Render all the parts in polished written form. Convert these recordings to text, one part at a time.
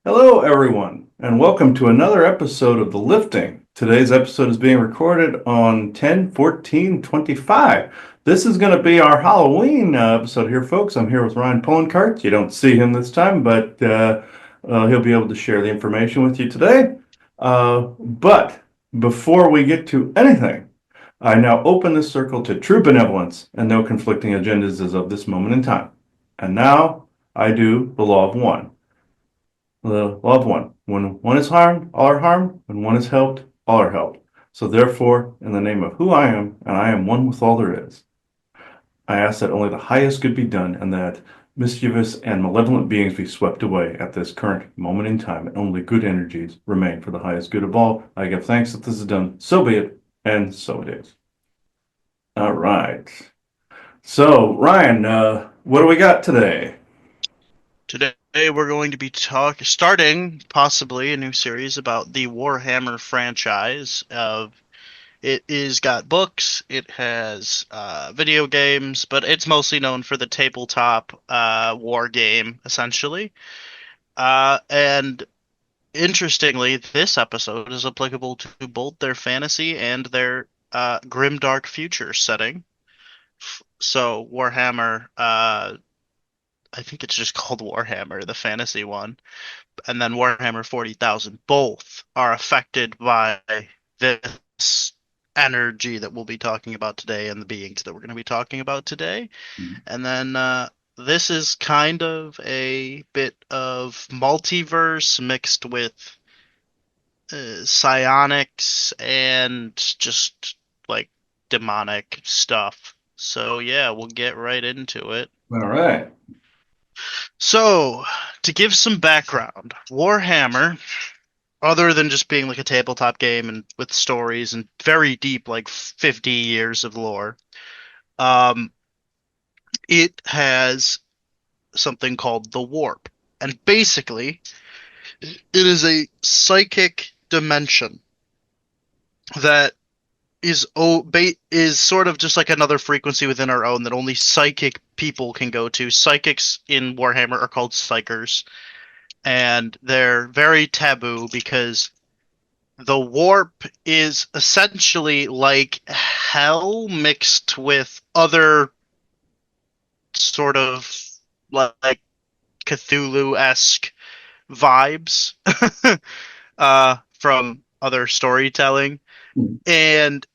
Hello, everyone, and welcome to another episode of The Lifting. Today's episode is being recorded on 10/14/25. This is going to be our Halloween episode here, folks. I'm here with Ryan Polencart. You don't see him this time, but he'll be able to share the information with you today. But before we get to anything, I now open this circle to true benevolence and no conflicting agendas as of this moment in time. And now I do the law of one. The loved one. When one is harmed, all are harmed. When one is helped, all are helped. So therefore, in the name of who I am, and I am one with all there is, I ask that only the highest good be done, and that mischievous and malevolent beings be swept away at this current moment in time, and only good energies remain for the highest good of all. I give thanks that this is done. So be it, and so it is. All right. So, Ryan, what do we got today? Today we're going to be starting possibly a new series about the Warhammer franchise. It is got books, it has video games, but it's mostly known for the tabletop war game essentially. And interestingly, this episode is applicable to both their fantasy and their grimdark future setting. So Warhammer, I think it's just called Warhammer, the fantasy one, and then Warhammer 40,000, both are affected by this energy that we'll be talking about today and the beings that we're going to be talking about today. And then this is kind of a bit of multiverse mixed with psionics and just like demonic stuff. So yeah, we'll get right into it. All right. So, to give some background, Warhammer, other than just being like a tabletop game and with stories and very deep, like 50 years of lore, um, it has something called the Warp. And basically, it is a psychic dimension that is sort of just like another frequency within our own that only psychic people can go to. Psychics in Warhammer are called psychers, and they're very taboo because the warp is essentially like hell mixed with other sort of like Cthulhu-esque vibes from other storytelling. And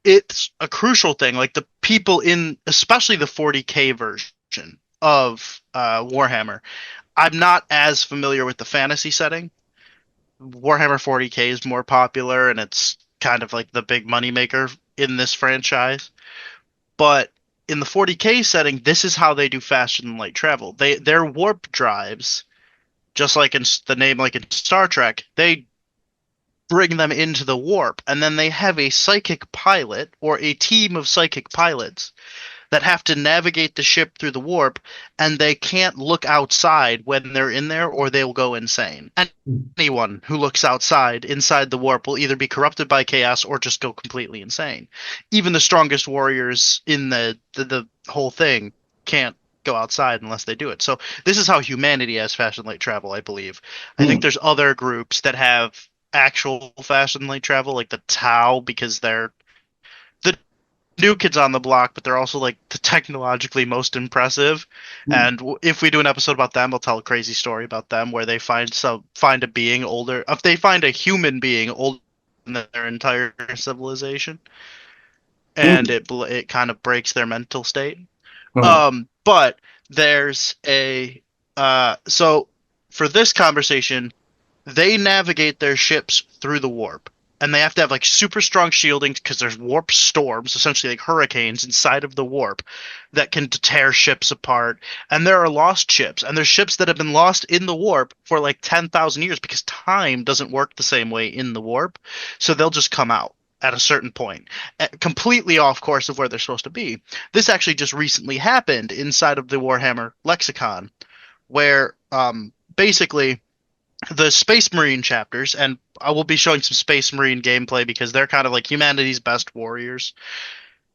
it's a crucial thing. Like the people in, especially the 40K version of Warhammer, I'm not as familiar with the fantasy setting. Warhammer 40K is more popular, and it's kind of like the big moneymaker in this franchise. But in the 40K setting, this is how they do faster than light travel. Their warp drives, just like in the name, like in Star Trek, they bring them into the warp, and then they have a psychic pilot or a team of psychic pilots that have to navigate the ship through the warp, and they can't look outside when they're in there or they'll go insane. And anyone who looks inside the warp, will either be corrupted by chaos or just go completely insane. Even the strongest warriors in the whole thing can't go outside unless they do it. So this is how humanity has fast and light travel, I believe. I think there's other groups that have actual fast and light travel, like the Tau, because they're the new kids on the block, but they're also like the technologically most impressive. And if we do an episode about them, I'll tell a crazy story about them where they find a being older. If they find a human being older than their entire civilization, and it kind of breaks their mental state. But there's a so for this conversation, they navigate their ships through the warp, and they have to have like super strong shielding because there's warp storms, essentially like hurricanes inside of the warp that can tear ships apart. And there are lost ships, and there's ships that have been lost in the warp for like 10,000 years because time doesn't work the same way in the warp. So they'll just come out at a certain point, completely off course of where they're supposed to be. This actually just recently happened inside of the Warhammer lexicon, where basically The Space Marine chapters, and I will be showing some Space Marine gameplay because they're kind of like humanity's best warriors.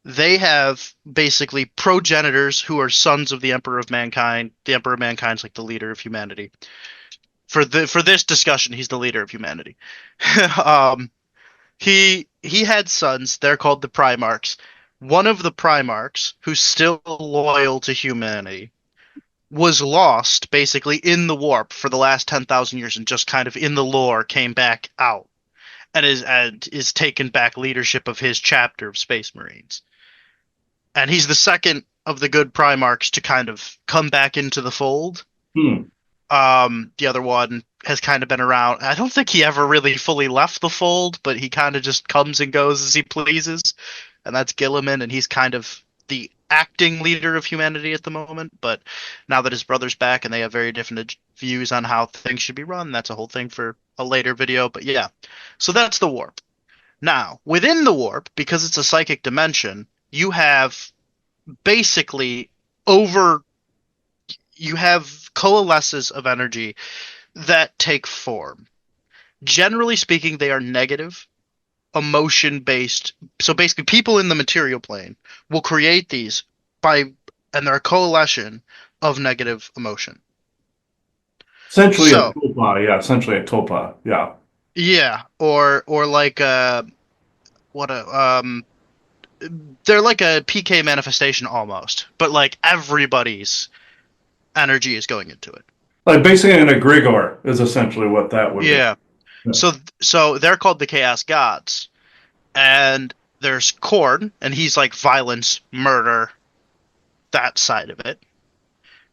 They have basically progenitors who are sons of the Emperor of Mankind. The Emperor of Mankind's like the leader of humanity. For this discussion, he's the leader of humanity. um, he had sons. They're called the Primarchs. One of the Primarchs, who's still loyal to humanity, was lost basically in the warp for the last 10,000 years and just kind of in the lore came back out and is taken back leadership of his chapter of Space Marines. And he's the second of the good Primarchs to kind of come back into the fold. Hmm. The other one has kind of been around. I don't think he ever really fully left the fold, but he kind of just comes and goes as he pleases. And that's Gilliman, and he's kind of the acting leader of humanity at the moment. But now that his brother's back and they have very different views on how things should be run, that's a whole thing for a later video. But yeah, so that's the warp. Now, within the warp, because it's a psychic dimension, you have basically over you have coalesces of energy that take form. Generally speaking, they are negative, emotion based. So basically, people in the material plane will create these by, and they're a coalition of negative emotion. Essentially a So tulpa, yeah. Essentially a tulpa, yeah. yeah, or like what a they're like a PK manifestation almost, but like everybody's energy is going into it. Like basically an egregore is essentially what that would be. Yeah. So so they're called the Chaos Gods, and there's Korn, and he's like violence, murder, that side of it.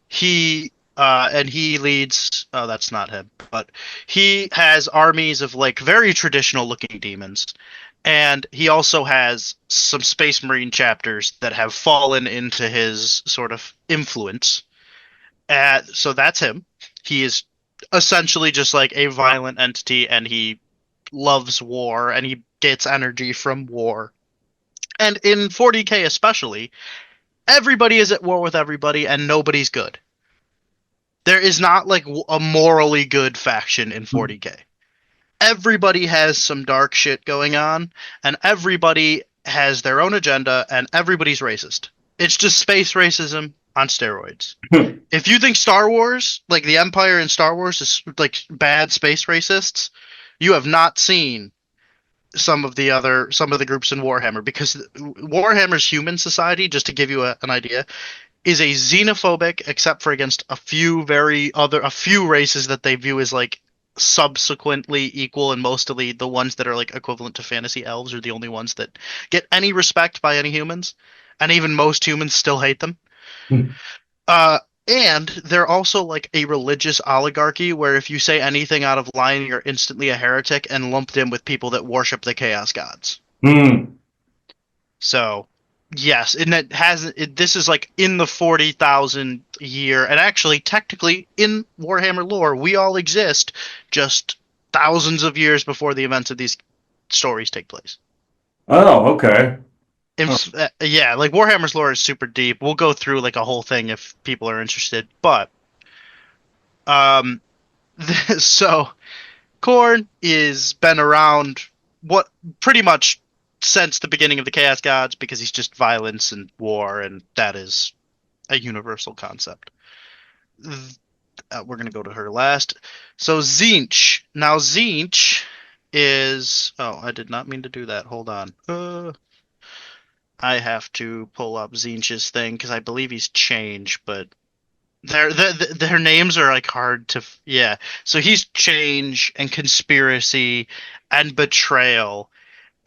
He leads. Oh, that's not him, but he has armies of like very traditional looking demons, and he also has some Space Marine chapters that have fallen into his sort of influence. So that's him. He is essentially just like a violent entity, and he loves war, and he gets energy from war. And in 40k especially, everybody is at war with everybody, and nobody's good. There is not like a morally good faction in 40k. Everybody has some dark shit going on, and everybody has their own agenda, and everybody's racist. It's just space racism on steroids. If you think Star Wars, like the Empire in Star Wars, is like bad space racists, you have not seen some of the groups in Warhammer, because Warhammer's human society, just to give you an idea, is a xenophobic, except for against a few races that they view as like subsequently equal, and mostly the ones that are like equivalent to fantasy elves are the only ones that get any respect by any humans, and even most humans still hate them. Uh, and they're also like a religious oligarchy where if you say anything out of line, you're instantly a heretic and lumped in with people that worship the chaos gods. Hmm. So, yes, and this is like in the 40,000 year, and actually, technically, in Warhammer lore, we all exist just thousands of years before the events of these stories take place. Oh, okay. Oh. Yeah, like Warhammer's lore is super deep. We'll go through like a whole thing if people are interested. But um, so Khorne is been around what pretty much since the beginning of the Chaos Gods, because he's just violence and war, and that is a universal concept. We're gonna go to her last. So Tzeentch. Now Tzeentch is. Oh, I did not mean to do that. Hold on. I have to pull up Tzeentch's thing because I believe he's changed, but their names are like hard to. Yeah. So he's change and conspiracy and betrayal,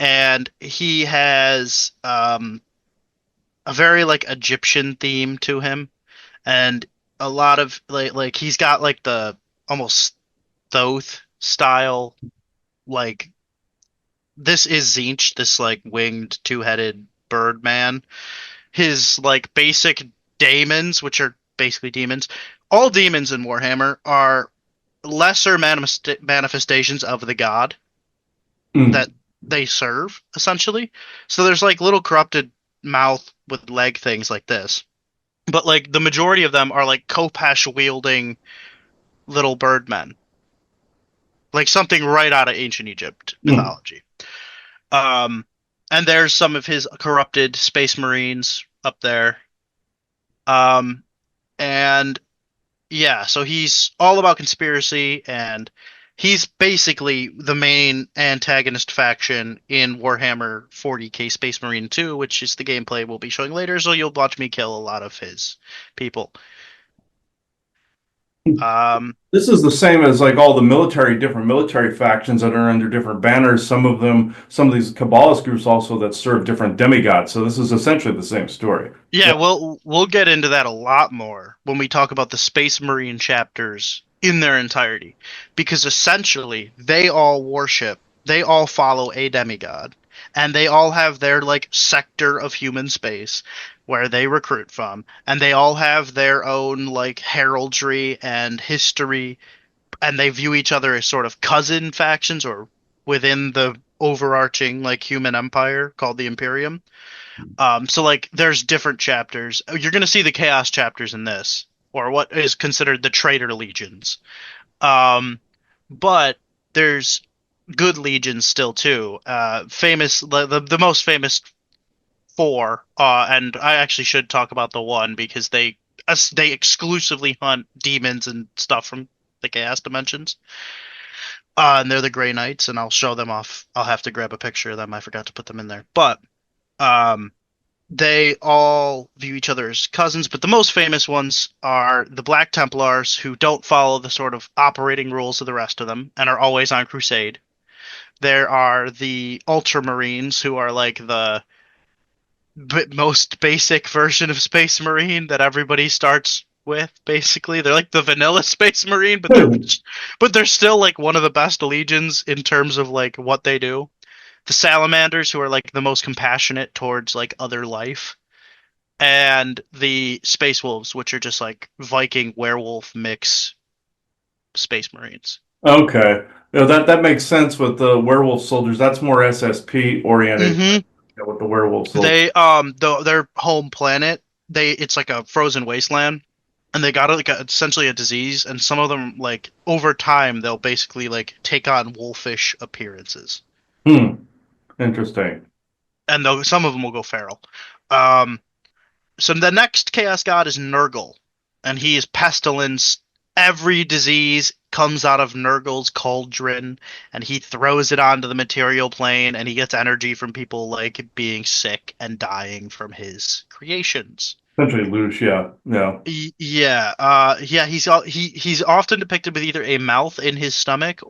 and he has a very like Egyptian theme to him, and a lot of like he's got like the almost Thoth style, like this is Tzeentch, this like winged two-headed bird man. His like basic daemons, which are basically demons. All demons in Warhammer are lesser manifestations of the god Hmm. that they serve, essentially. So there's like little corrupted mouth with leg things like this. But like the majority of them are like Kopesh wielding little birdmen. like something right out of ancient Egypt Hmm. mythology. Um, and there's some of his corrupted space marines up there. Um, and yeah, so he's all about conspiracy, and he's basically the main antagonist faction in Warhammer 40K Space Marine 2, which is the gameplay we'll be showing later. So you'll watch me kill a lot of his people. Um, This is the same as like all the different military factions that are under different banners. Some of these Kabbalist groups also that serve different demigods. So this is essentially the same story. Yeah. Yeah, we'll get into that a lot more when we talk about the Space Marine chapters in their entirety, because essentially they all follow a demigod, and they all have their like sector of human space where they recruit from, and they all have their own like heraldry and history, and they view each other as sort of cousin factions or within the overarching like human empire called the Imperium. So like there's different chapters. You're gonna see the chaos chapters in this, or what is considered the traitor legions. But there's good legions still too. Famous the most famous four. And I actually should talk about the one because they exclusively hunt demons and stuff from the chaos dimensions. And they're the Grey Knights, and I'll show them off. I'll have to grab a picture of them. I forgot to put them in there, but um they all view each other as cousins, but the most famous ones are the Black Templars, who don't follow the sort of operating rules of the rest of them and are always on crusade. There are the Ultramarines, who are like the most basic version of Space Marine that everybody starts with. Basically, they're like the vanilla Space Marine, but they're still like one of the best legions in terms of like what they do. The Salamanders, who are like the most compassionate towards like other life, and the Space Wolves, which are just like Viking werewolf mix Space Marines. Okay. Yeah, that makes sense with the werewolf soldiers. That's more SSP oriented, Mm-hmm. with the werewolf soldiers. They their home planet, it's like a frozen wasteland, and they got essentially a disease, and some of them like over time they'll basically like take on wolfish appearances, Hmm. Interesting. and some of them will go feral. Um, So the next Chaos God is Nurgle, and he is pestilence. Every disease comes out of Nurgle's cauldron, and he throws it onto the material plane, and he gets energy from people like being sick and dying from his creations. Essentially loose, yeah. Yeah. Yeah. He's often depicted with either a mouth in his stomach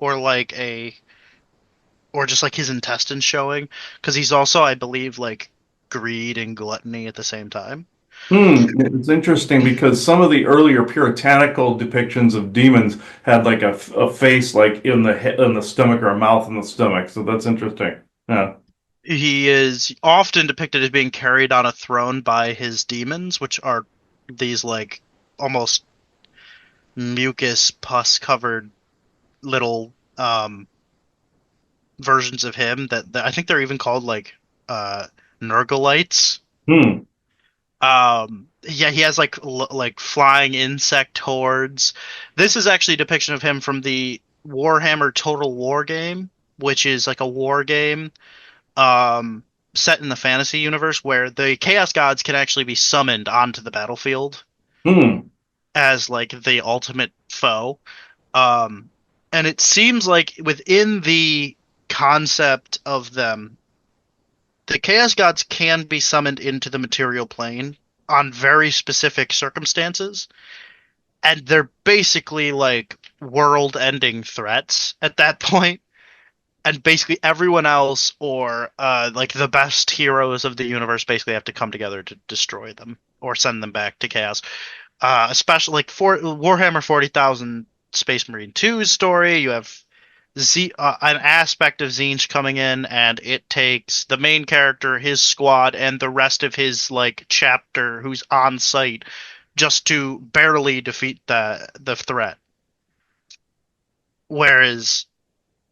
or just like his intestines showing, because he's also, I believe, like greed and gluttony at the same time. Hmm. It's interesting because some of the earlier puritanical depictions of demons had like a face like in the head, in the stomach, or a mouth in the stomach. So that's interesting. Yeah. He is often depicted as being carried on a throne by his demons, which are these like almost mucus pus covered little versions of him that I think they're even called like Nurgleites. Hmm. Yeah, he has like flying insect hordes. This is actually a depiction of him from the Warhammer Total War game, which is like a war game um, set in the fantasy universe where the chaos gods can actually be summoned onto the battlefield Hmm. as like the ultimate foe. Um, and it seems like within the concept of them, the chaos gods can be summoned into the material plane on very specific circumstances, and they're basically like world-ending threats at that point. And basically everyone else or like the best heroes of the universe basically have to come together to destroy them or send them back to chaos. Especially like for Warhammer 40,000 Space Marine 2's story, you have an aspect of Zinch coming in, and it takes the main character, his squad, and the rest of his like chapter who's on site just to barely defeat the threat. Whereas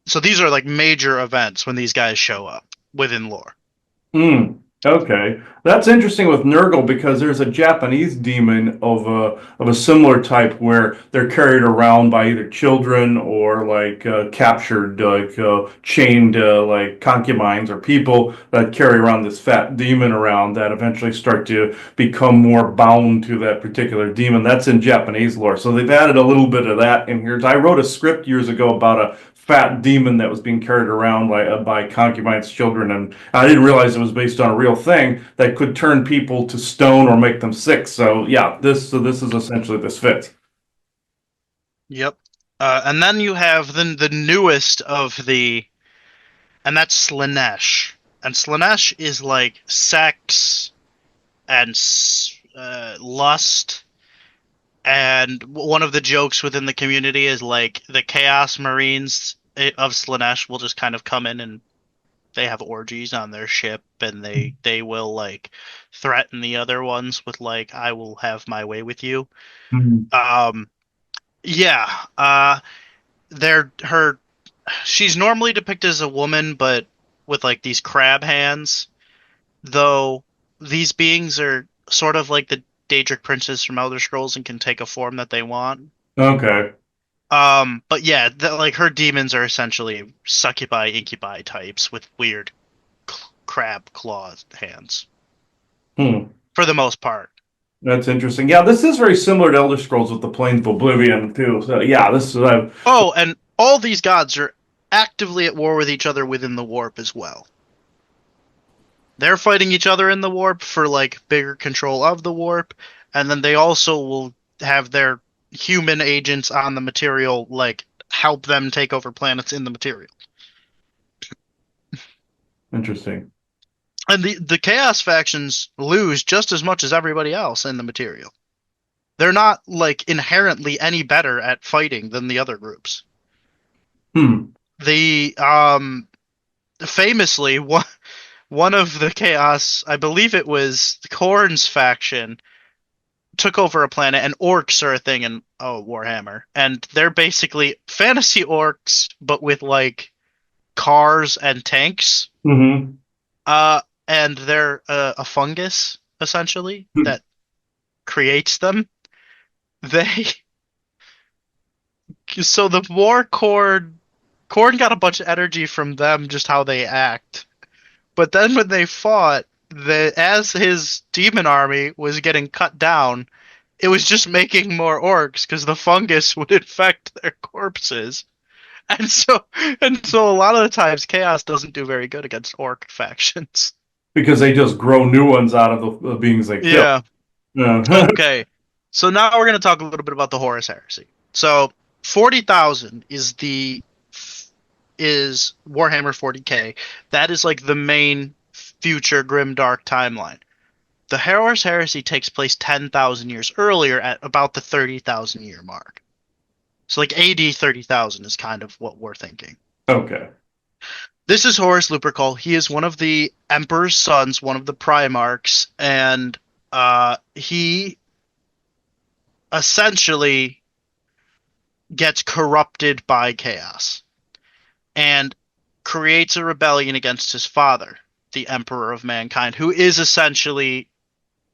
so these are like major events when these guys show up within lore. Hmm. Okay, that's interesting with Nurgle because there's a Japanese demon of a similar type where they're carried around by either children or like captured, like chained, like concubines or people that carry around this fat demon around that eventually start to become more bound to that particular demon. That's in Japanese lore, so they've added a little bit of that in here. I wrote a script years ago about a fat demon that was being carried around by concubines' children, and I didn't realize it was based on a real thing that could turn people to stone or make them sick. So yeah, this is essentially this fits. Yep. And then you have the newest of the, and that's Slanesh. And Slanesh is like sex and lust. And one of the jokes within the community is like the Chaos Marines of Slanesh will just kind of come in and they have orgies on their ship, and they will like threaten the other ones with like, I will have my way with you. Mhm. Um, yeah. They're her. She's normally depicted as a woman, but with like these crab hands. Though these beings are sort of like the Daedric princes from Elder Scrolls and can take a form that they want. Okay. But yeah, like her demons are essentially succubi, incubi types with weird crab claw hands Hmm. for the most part. That's interesting. Yeah, this is very similar to Elder Scrolls with the Plains of Oblivion too. So yeah, this is Oh, and all these gods are actively at war with each other within the warp as well. They're fighting each other in the warp for like bigger control of the warp, and then they also will have their human agents on the material like help them take over planets in the material. interesting. And the chaos factions lose just as much as everybody else in the material. They're not like inherently any better at fighting than the other groups. Hmm. The famously one of the chaos, I believe it was Korn's faction, took over a planet, and orcs are a thing in Warhammer, and they're basically fantasy orcs but with like cars and tanks. Mm-hmm. Uh, and they're a fungus essentially that creates them. They so the war Korn got a bunch of energy from them, just how they act. But then when they fought, as his demon army was getting cut down, it was just making more orcs because the fungus would infect their corpses. And so a lot of the times Chaos doesn't do very good against orc factions. Because they just grow new ones out of the beings they kill. Yeah. Yeah. Okay. So now we're going to talk a little bit about the Horus Heresy. So 40,000 is Warhammer 40K. That is like the main future grimdark timeline. The Horus Heresy takes place 10,000 years earlier at about the 30,000 year mark. So like AD 30,000 is kind of what we're thinking. Okay. This is Horus Lupercal. He is one of the Emperor's sons, one of the Primarchs, and he essentially gets corrupted by chaos and creates a rebellion against his father, the Emperor of Mankind, who is essentially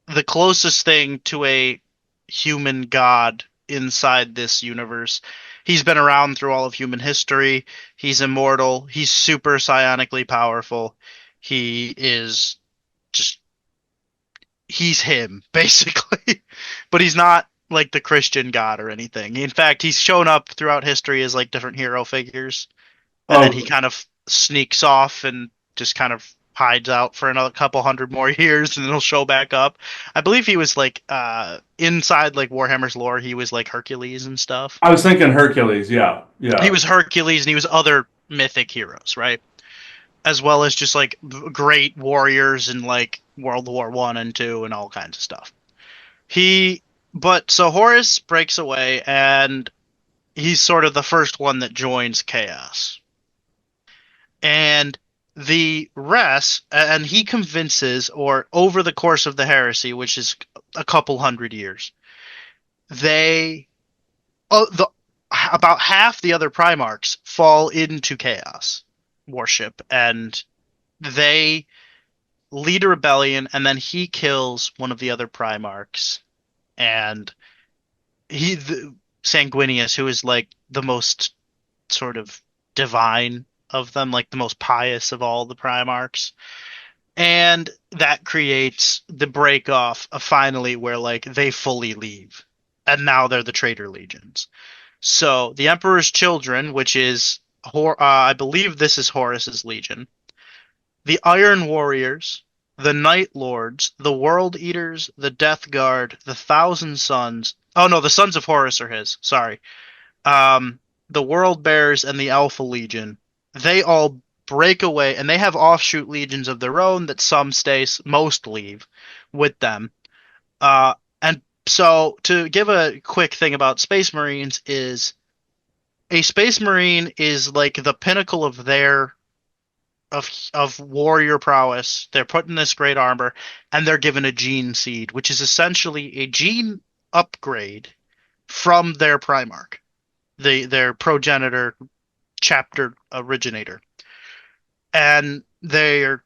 the closest thing to a human god inside this universe. He's been around through all of human history. He's immortal. He's super psionically powerful. He is just he's him basically. But he's not like the Christian god or anything. In fact, he's shown up throughout history as like different hero figures, and then he Oh, kind of sneaks off and just kind of hides out for another couple hundred more years, and then he'll show back up. I believe he was like inside like Warhammer's lore, he was like Hercules and stuff. I was thinking Hercules. Yeah. He Yeah. was Hercules and he was other mythic heroes, right? As well as just like great warriors in like World War One and Two and all kinds of stuff. He but so Horus breaks away and he's sort of the first one that joins Chaos. And the rest, and he convinces, or over the course of the heresy, which is a couple hundred years, they, the about half the other Primarchs fall into Chaos worship, and they lead a rebellion, and then he kills one of the other Primarchs, and Sanguinius, who is like the most sort of divine of them, like the most pious of all the Primarchs. And that creates the break off of finally where like they fully leave. And now they're the traitor legions. So the Emperor's Children, which is I believe this is Horus's legion, the Iron Warriors, the Night Lords, the World Eaters, the Death Guard, the Thousand Sons. Oh no, the Sons of Horus are his. Sorry. Um, the World Bears and the Alpha Legion. They all break away, and they have offshoot legions of their own that some stay, most leave with them. And so, to give a quick thing about Space Marines, is a Space Marine is like the pinnacle of their of warrior prowess. They're put in this great armor, and they're given a gene seed, which is essentially a gene upgrade from their Primarch, their progenitor chapter originator. And they're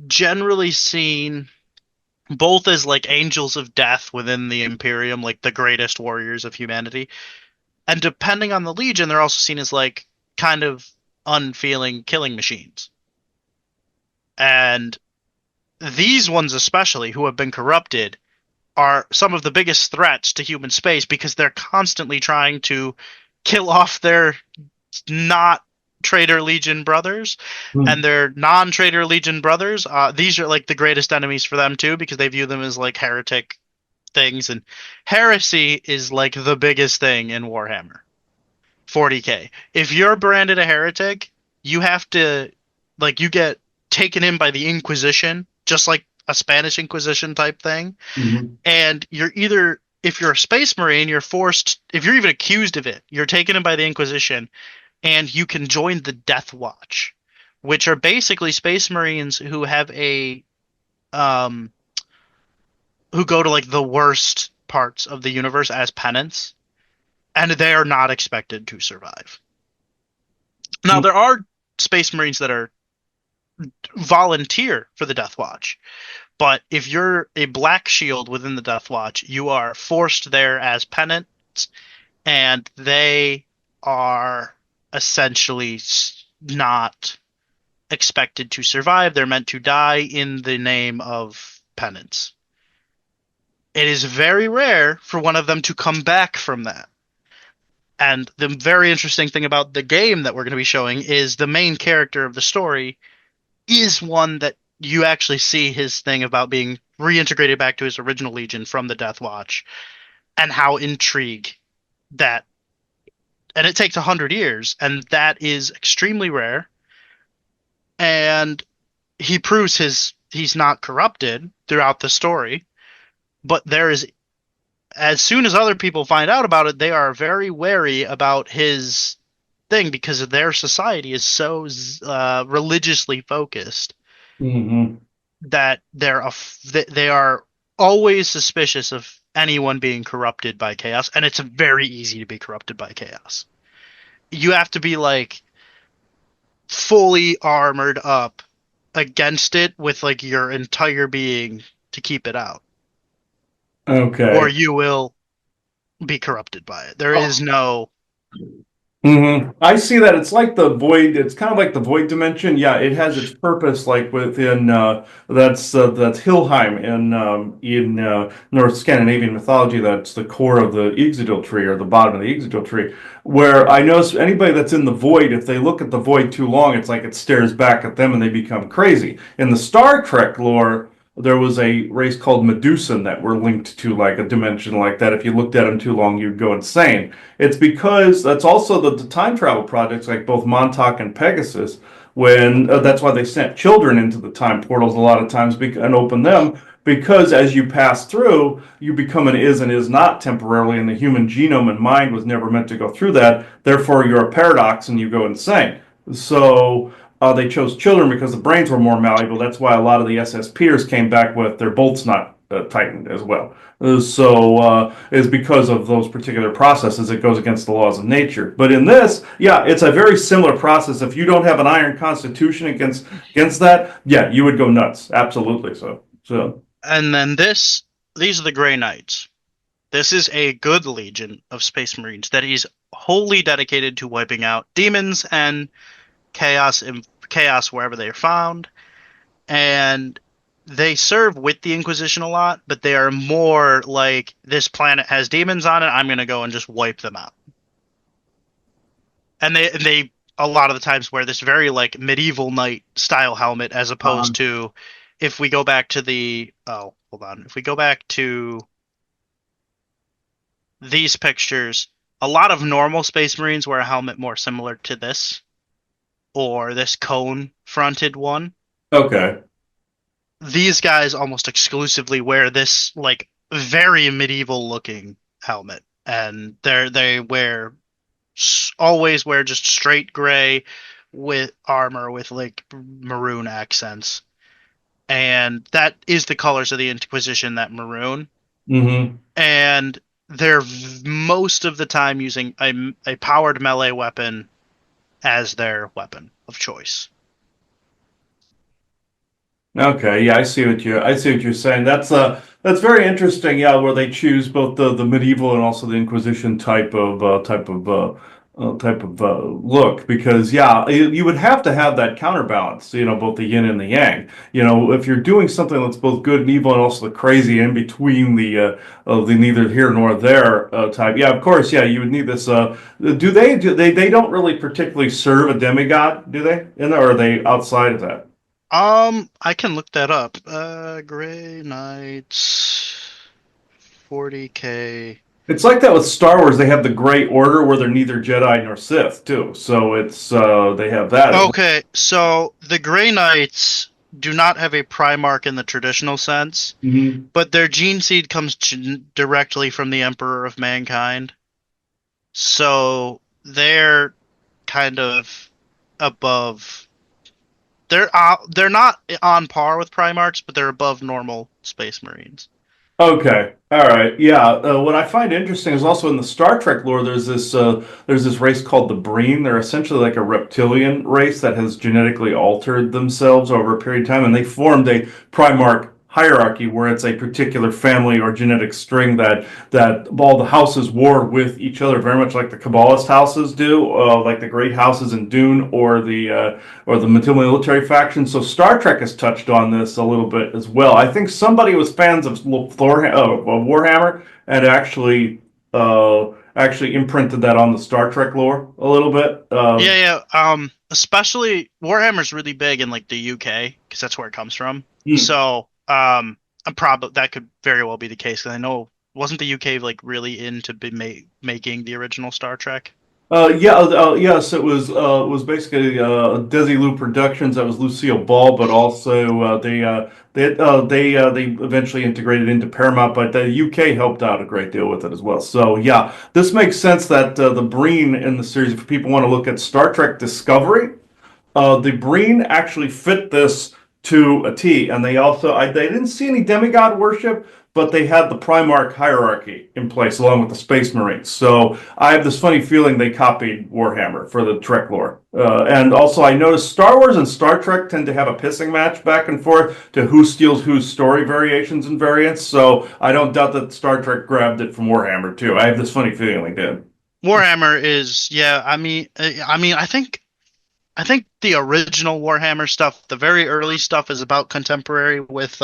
generally seen both as like angels of death within the Imperium, like the greatest warriors of humanity. And depending on the Legion, they're also seen as like kind of unfeeling killing machines. And these ones, especially, who have been corrupted, are some of the biggest threats to human space because they're constantly trying to kill off their not Traitor Legion brothers and their non-Traitor Legion brothers. These are like the greatest enemies for them too because they view them as like heretic things, and heresy is like the biggest thing in Warhammer 40k. If you're branded a heretic, you have to like you get taken in by the Inquisition, just like a Spanish Inquisition type thing. Mm-hmm. And you're either, if you're a Space Marine, you're forced, if you're even accused of it, you're taken in by the Inquisition, and you can join the Death Watch, which are basically Space Marines who have um, who go to like the worst parts of the universe as penance, and they are not expected to survive. Now, there are Space Marines that are volunteer for the Death Watch, but if you're a Black Shield within the Death Watch, you are forced there as penance, and they are essentially not expected to survive. They're meant to die in the name of penance. It is very rare for one of them to come back from that. And the very interesting thing about the game that we're going to be showing is the main character of the story is one that you actually see his thing about being reintegrated back to his original legion from the Death Watch, and how intrigue that, and it takes 100 years, and that is extremely rare. And he proves he's not corrupted throughout the story, but there is, as soon as other people find out about it, they are very wary about his thing because their society is so religiously focused that they are always suspicious of anyone being corrupted by chaos, and it's very easy to be corrupted by chaos. You have to be like fully armored up against it with like your entire being to keep it out. Okay. Or you will be corrupted by it. There is no. I see that. It's like the void. It's kind of like the void dimension. Yeah, it has its purpose, like within that's Hillheim in North Scandinavian mythology. That's the core of the Yggdrasil tree, or the bottom of the Yggdrasil tree. Where I notice anybody that's in the void, if they look at the void too long, it's like it stares back at them and they become crazy. In the Star Trek lore, there was a race called Medusan that were linked to like a dimension like that. If you looked at them too long, you'd go insane. It's because that's also the time travel projects like both Montauk and Pegasus. When that's why they sent children into the time portals a lot of times and opened them, because as you pass through, you become an is and is not temporarily, and the human genome and mind was never meant to go through that. Therefore, you're a paradox and you go insane. So they chose children because the brains were more malleable. That's why a lot of the SSPers came back with their bolts not tightened as well. It's because of those particular processes. It goes against the laws of nature. But in this, yeah, it's a very similar process. If you don't have an iron constitution against that, yeah, you would go nuts. Absolutely. So And then these are the Grey Knights. This is a good legion of Space Marines that is wholly dedicated to wiping out demons and chaos wherever they are found. And they serve with the Inquisition a lot, but they are more like this planet has demons on it. I'm going to go and just wipe them out. And they a lot of the times wear this very like medieval knight style helmet, as opposed to if we go back to the hold on, if we go back to these pictures, a lot of normal Space Marines wear a helmet more similar to this or this cone fronted one. okay. These guys almost exclusively wear this like very medieval looking helmet, and they wear always wear just straight gray with armor with like maroon accents, and that is the colors of the Inquisition, that maroon. Hmm. And they're most of the time using a powered melee weapon as their weapon of choice. Okay, yeah, I see what you're saying. That's very interesting. Yeah, where they choose both the medieval and also the Inquisition type of look, because yeah, you would have to have that counterbalance. You know, both the yin and the yang. You know, if you're doing something that's both good and evil and also the crazy in between the neither here nor there type. Yeah, of course. Yeah, you would need this. They don't really particularly serve a demigod, do they? Or are they outside of that? I can look that up. Grey Knights 40K. It's like that with Star Wars. They have the Gray Order where they're neither Jedi nor Sith too. So it's they have that as well. Okay, so the Grey Knights do not have a Primarch in the traditional sense, Hmm. but their gene seed comes directly from the Emperor of Mankind. So they're kind of above. They're not on par with Primarchs, but they're above normal Space Marines. Okay, all right, yeah. What I find interesting is also in the Star Trek lore, there's this race called the Breen. They're essentially like a reptilian race that has genetically altered themselves over a period of time, and they formed a Primarch hierarchy where it's a particular family or genetic string that all the houses war with each other, very much like the Kabbalist houses do, like the Great Houses in Dune or the military faction. So Star Trek has touched on this a little bit as well. I think somebody was fans of Warhammer and actually imprinted that on the Star Trek lore a little bit. Yeah, yeah. Especially Warhammer's really big in like the UK because that's where it comes from. Hmm. So, I'm probably that could very well be the case because I know wasn't the UK like really into making the original Star Trek? Yes, it was basically Desilu Productions. That was Lucille Ball, but also they eventually integrated into Paramount, but the UK helped out a great deal with it as well. So yeah, this makes sense that the Breen in the series, if people want to look at Star Trek Discovery, the Breen actually fit this to a T, and they didn't see any demigod worship, but they had the Primarch hierarchy in place along with the Space Marines. So I have this funny feeling they copied Warhammer for the Trek lore. And also, I noticed Star Wars and Star Trek tend to have a pissing match back and forth to who steals whose story variations and variants. So I don't doubt that Star Trek grabbed it from Warhammer too. I have this funny feeling they did. Warhammer is yeah. I think the original Warhammer stuff, the very early stuff, is about contemporary with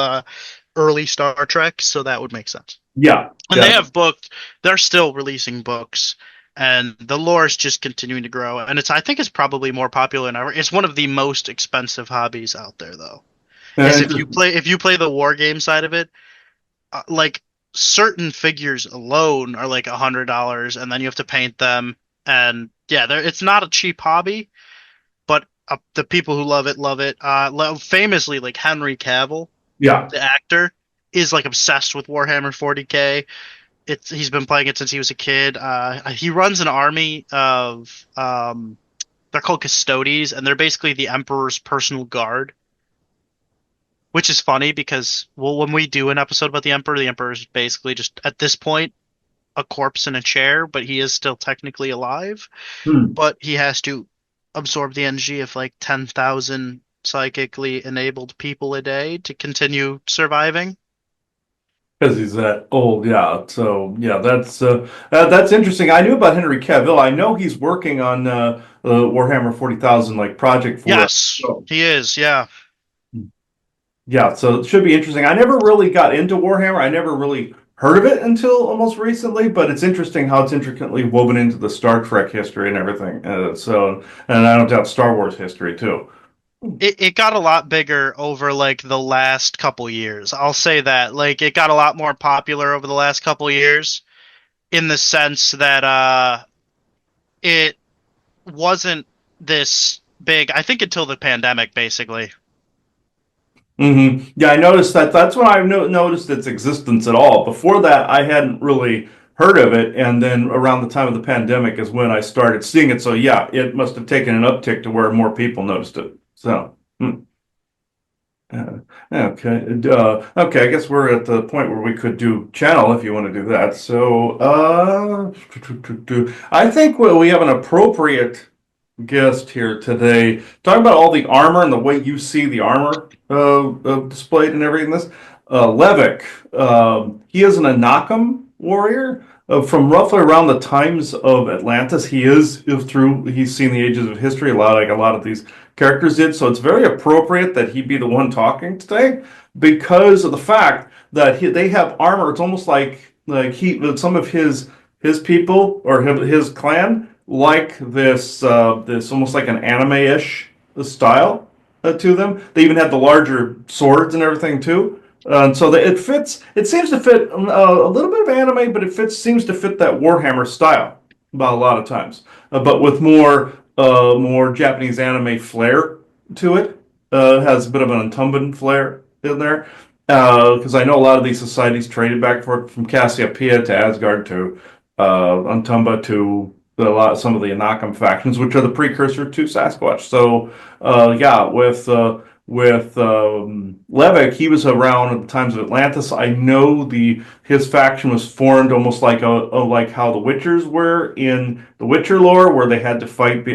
early Star Trek, so that would make sense. Yeah, And they definitely. have books; they're still releasing books, and the lore is just continuing to grow. And I think it's probably more popular than ever. It's one of the most expensive hobbies out there, though. Is And if you play the war game side of it, like certain figures alone are like $100, and then you have to paint them. And yeah, it's not a cheap hobby, but the people who love it love it. Famously, like Henry Cavill, yeah. the actor, is like obsessed with Warhammer 40K. He's been playing it since he was a kid. He runs an army of they're called Custodes, and they're basically the Emperor's personal guard. which is funny because well, when we do an episode about the Emperor is basically just at this point a corpse in a chair, but he is still technically alive. Hmm. But he has to absorb the energy of like 10,000 psychically enabled people a day to continue surviving. Because he's that old, yeah. So yeah, that's interesting. I knew about Henry Cavill. I know he's working on Warhammer 40,000 like project for it. Yes, So, he is. Yeah. yeah, so it should be interesting. I never really got into Warhammer. I never really heard of it until almost recently, but it's interesting how it's intricately woven into the Star Trek history and everything. And I don't doubt Star Wars history too. It got a lot bigger over like the last couple years. I'll say that. Like it got a lot more popular over the last couple years in the sense that it wasn't this big, I think until the pandemic basically. Yeah, I noticed that. That's when I noticed its existence at all. Before that, I hadn't really heard of it, and then around the time of the pandemic is when I started seeing it. So yeah, it must have taken an uptick to where more people noticed it. So, uh, okay, okay. I guess we're at the point where we could do channel if you want to do that. So, I think we have an appropriate guest here today, talking about all the armor and the way you see the armor displayed and everything. This Levick, he is an Anakam warrior from roughly around the times of Atlantis. He's seen the ages of history. A lot of these characters did. So it's very appropriate that he be the one talking today because of the fact that they have armor. It's almost like some of his people or his clan like this almost like an anime-ish style to them. They even had the larger swords and everything too. So that it fits. It seems to fit a little bit of anime, but seems to fit that Warhammer style about a lot of times, but with more Japanese anime flair to it. Has a bit of an Untumban flair in there. Because I know a lot of these societies traded back and forth from Cassiopeia to Asgard to Untumba to some of the Anakam factions, which are the precursor to Sasquatch. So, yeah, with Levick, he was around at the times of Atlantis. I know the his faction was formed almost like how the Witchers were in the Witcher lore, where they had to fight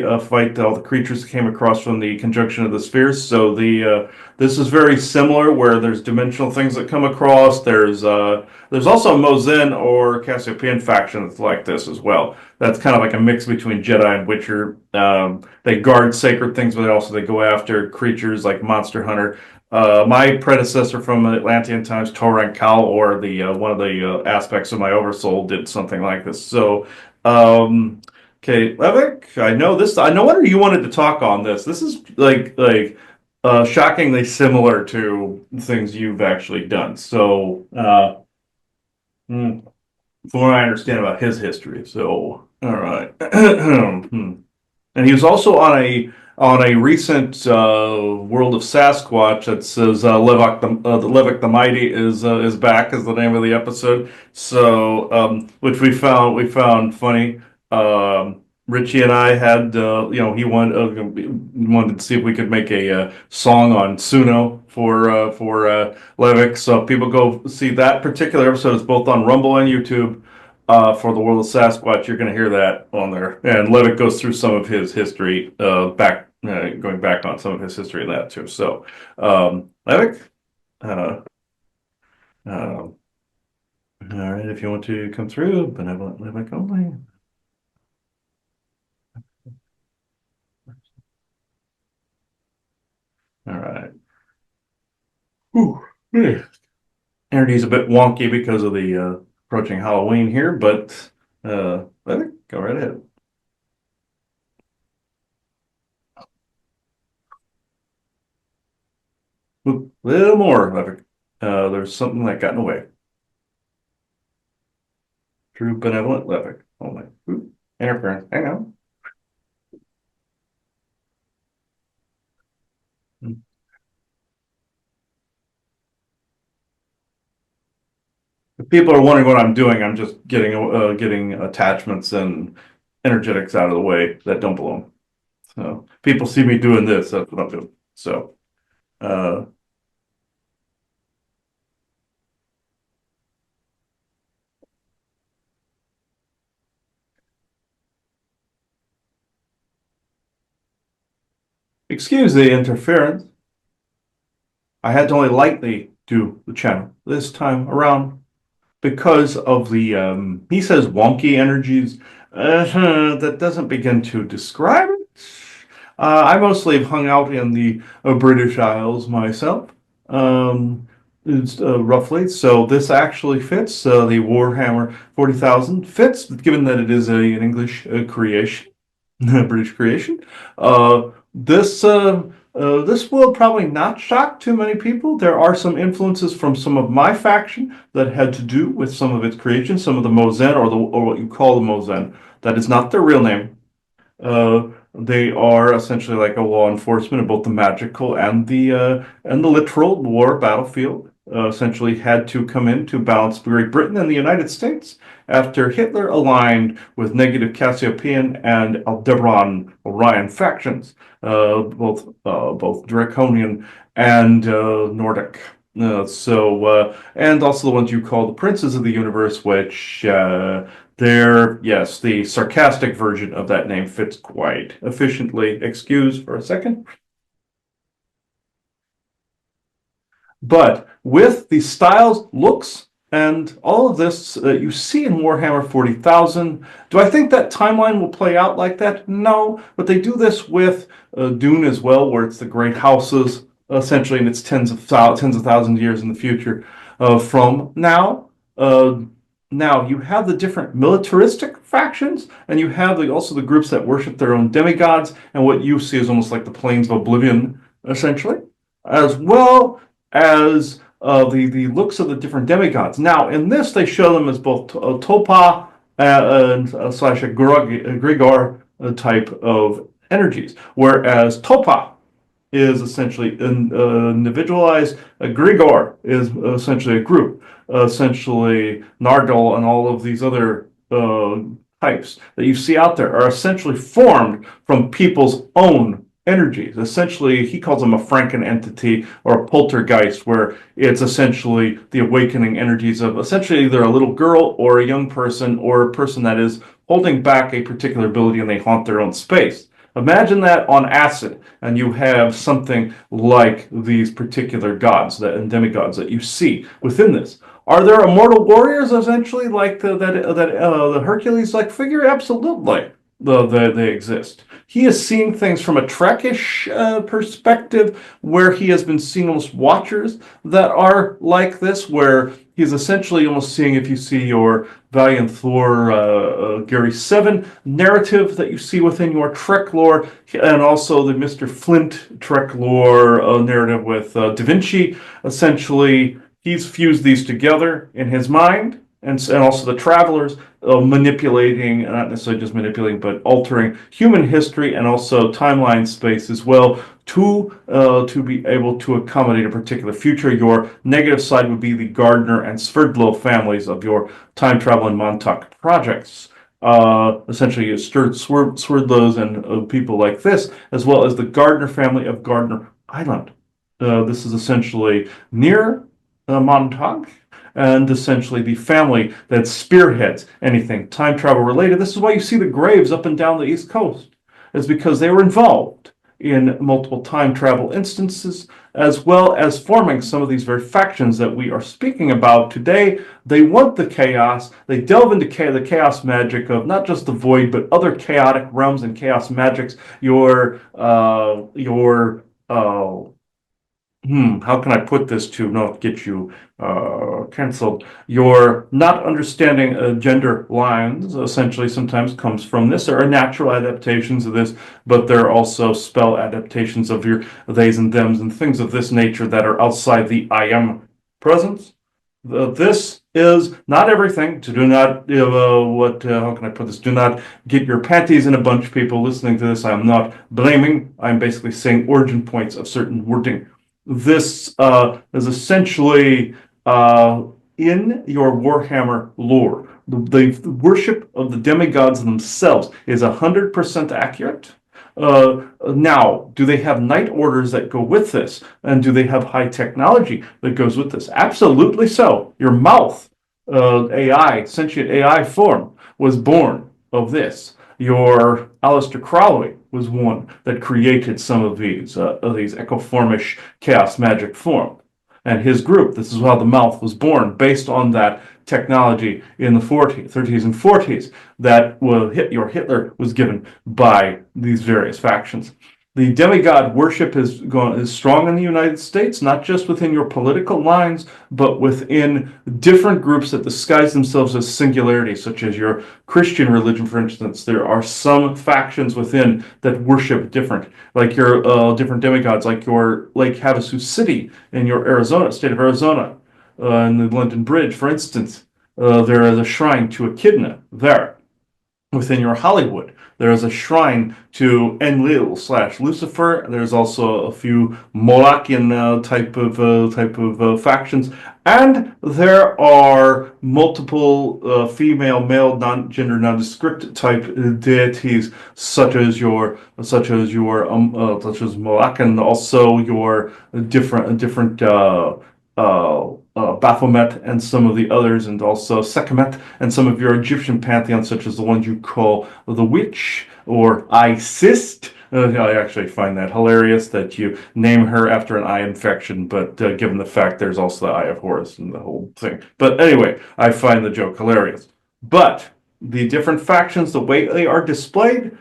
all the creatures that came across from the conjunction of the spheres. So the this is very similar, where there's dimensional things that come across. There's also a Mozen or Cassiopeian faction that's like this as well. That's kind of like a mix between Jedi and Witcher. They guard sacred things, but they go after creatures like Monster Hunter. My predecessor from Atlantean times, Toran Kal, or the one of the aspects of my Oversoul, did something like this. So, okay, Levick, I know this. I know whether you wanted to talk on this. This is shockingly similar to things you've actually done. So, hmm, from what I understand about his history. So, all right. And he was also on a recent World of Sasquatch that says Levick the Mighty is back is the name of the episode. So which we found funny. Richie and I had he wanted to see if we could make a song on Suno for Levick. So people go see that particular episode. It's both on Rumble and YouTube for the World of Sasquatch. You're going to hear that on there. And Levick goes through some of his history, going back on some of his history in that too. So, Levick, uh, all right, if you want to come through, benevolent Levick only. All right. Whew. Yeah. Energy's a bit wonky because of the approaching Halloween here, but Levick, go right ahead. Oop, little more, Levick. There's something that got in the way. True benevolent Levick. Oh my. Oop. Interference. Hang on. If people are wondering what I'm doing, I'm just getting attachments and energetics out of the way that don't belong. So people see me doing this, that's what I'm doing. So uh Excuse the interference. I had to only lightly do the channel this time around because of the, he says wonky energies. That doesn't begin to describe it. I mostly have hung out in the British Isles myself, roughly. So this actually fits. The Warhammer 40,000 fits, given that it is an English creation. British creation. This will probably not shock too many people. There are some influences from some of my faction that had to do with some of its creation, some of the Mozen, or what you call the Mozen. That is not their real name. They are essentially like a law enforcement of both the magical and the literal war battlefield. Essentially had to come in to balance Great Britain and the United States after Hitler aligned with negative Cassiopeian and Aldebaran Orion factions, both Draconian and Nordic. And also the ones you call the Princes of the Universe, which yes, the sarcastic version of that name fits quite efficiently. Excuse for a second. But with the styles, looks, and all of this you see in Warhammer 40,000, do I think that timeline will play out like that? No, but they do this with Dune as well, where it's the great houses, essentially, and it's tens of thousands of years in the future from now. Now you have the different militaristic factions, and you have also the groups that worship their own demigods, and what you see is almost like the plains of oblivion, essentially, as well as the looks of the different demigods. Now, in this, they show them as both Topa and slash a Grigor type of energies, whereas Topa is essentially individualized. Grigor is essentially a group. Essentially, Nardol and all of these other types that you see out there are essentially formed from people's own energies. Essentially, he calls them a Franken entity or a poltergeist, where it's essentially the awakening energies of essentially either a little girl or a young person or a person that is holding back a particular ability and they haunt their own space. Imagine that on acid, and you have something like these particular gods and demigods that you see within this. Are there immortal warriors essentially like the Hercules-like figure? Absolutely, they exist. He is seeing things from a Trekish perspective, where he has been seeing almost watchers that are like this, where he's essentially almost seeing, if you see your Valiant Thor Gary 7 narrative that you see within your Trek lore, and also the Mr. Flint Trek lore narrative with Da Vinci. Essentially, he's fused these together in his mind, and also the travelers manipulating, not necessarily just manipulating, but altering human history and also timeline space as well to be able to accommodate a particular future. Your negative side would be the Gardner and Sverdlow families of your time travel and Montauk projects. Essentially, you Swerdlows and people like this, as well as the Gardner family of Gardner Island. This is essentially near Montauk, and essentially the family that spearheads anything time travel related. This is why you see the graves up and down the East Coast, is because they were involved in multiple time travel instances, as well as forming some of these very factions that we are speaking about today. They want the chaos. They delve into the chaos magic of not just the void, but other chaotic realms and chaos magics. How can I put this to not get you canceled? Your not understanding gender lines essentially sometimes comes from this. There are natural adaptations of this, but there are also spell adaptations of your theys and thems and things of this nature that are outside the I am presence. This is not everything. To do not, how can I put this? Do not get your panties in a bunch, people listening to this. I'm not blaming. I'm basically saying origin points of certain wording. This is essentially in your Warhammer lore. The worship of the demigods themselves is 100% accurate. Now, do they have night orders that go with this? And do they have high technology that goes with this? Absolutely so. Your mouth, AI, sentient AI form, was born of this. Your Aleister Crowley was one that created some of these ecoformish chaos magic form. And his group, this is how the mouth was born, based on that technology in the 40s, 30s, and 40s that Hitler was given by these various factions. The demigod worship is strong in the United States, not just within your political lines, but within different groups that disguise themselves as singularities, such as your Christian religion, for instance. There are some factions within that worship different, like your different demigods, like your Lake Havasu City in your state of Arizona, in the London Bridge, for instance. There is a shrine to Echidna there. Within your Hollywood, there is a shrine to Enlil / Lucifer. There's also a few Molochian type of factions, and there are multiple female, male, gender nondescript type deities, such as Moloch, and also your different Baphomet and some of the others, and also Sekhmet and some of your Egyptian pantheons, such as the ones you call the Witch or Isis. I actually find that hilarious that you name her after an eye infection, but given the fact there's also the Eye of Horus and the whole thing. But anyway, I find the joke hilarious. But the different factions, the way they are displayed,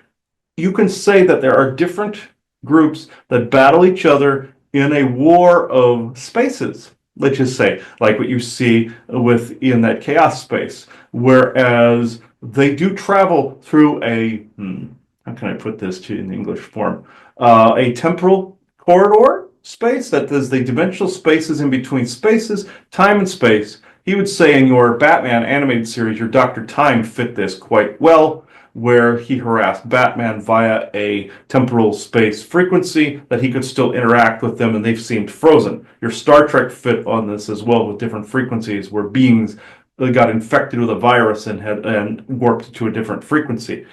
you can say that there are different groups that battle each other in a war of spaces. Let's just say, like what you see within that chaos space, whereas they do travel through how can I put this to in English form? A temporal corridor space, that is the dimensional spaces in between spaces, time and space. He would say in your Batman animated series, your Dr. Time fit this quite well, where he harassed Batman via a temporal space frequency that he could still interact with them, and they've seemed frozen. Your Star Trek fit on this as well, with different frequencies where beings got infected with a virus and warped to a different frequency.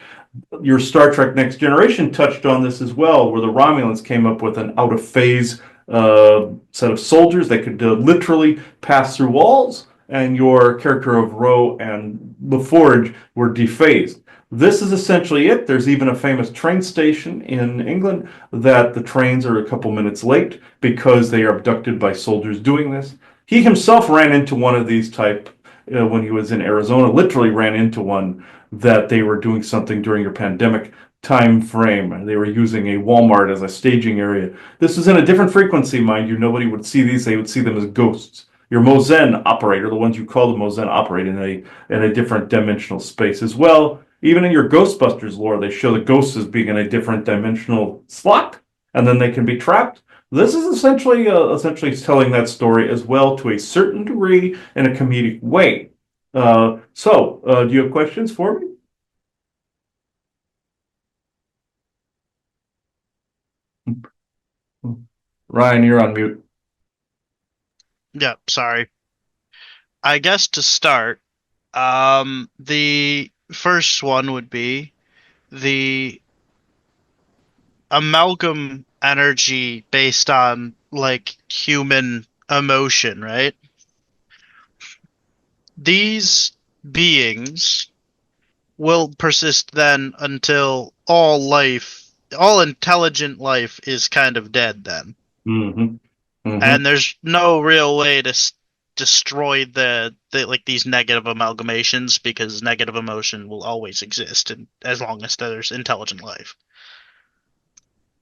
Your Star Trek Next Generation touched on this as well, where the Romulans came up with an out of phase set of soldiers that could literally pass through walls, and your character of Ro and LaForge were dephased. This is essentially it. There's even a famous train station in England that the trains are a couple minutes late because they are abducted by soldiers doing this. He himself ran into one of these type when he was in Arizona, literally ran into one that they were doing something during your pandemic time frame. They were using a Walmart as a staging area. This was in a different frequency, mind you. Nobody would see these. They would see them as ghosts. Your Mozen operator, the ones you call the Mozen, operate in a different dimensional space as well. Even in your Ghostbusters lore, they show the ghosts as being in a different dimensional slot, and then they can be trapped. This is essentially telling that story as well to a certain degree in a comedic way. Do you have questions for me? Ryan, you're on mute. Yeah, sorry. I guess to start, the first one would be the amalgam energy based on like human emotion, right? These beings will persist then until all intelligent life is kind of dead then. Mm-hmm. Mm-hmm. And there's no real way to destroy the like these negative amalgamations because negative emotion will always exist and as long as there's intelligent life.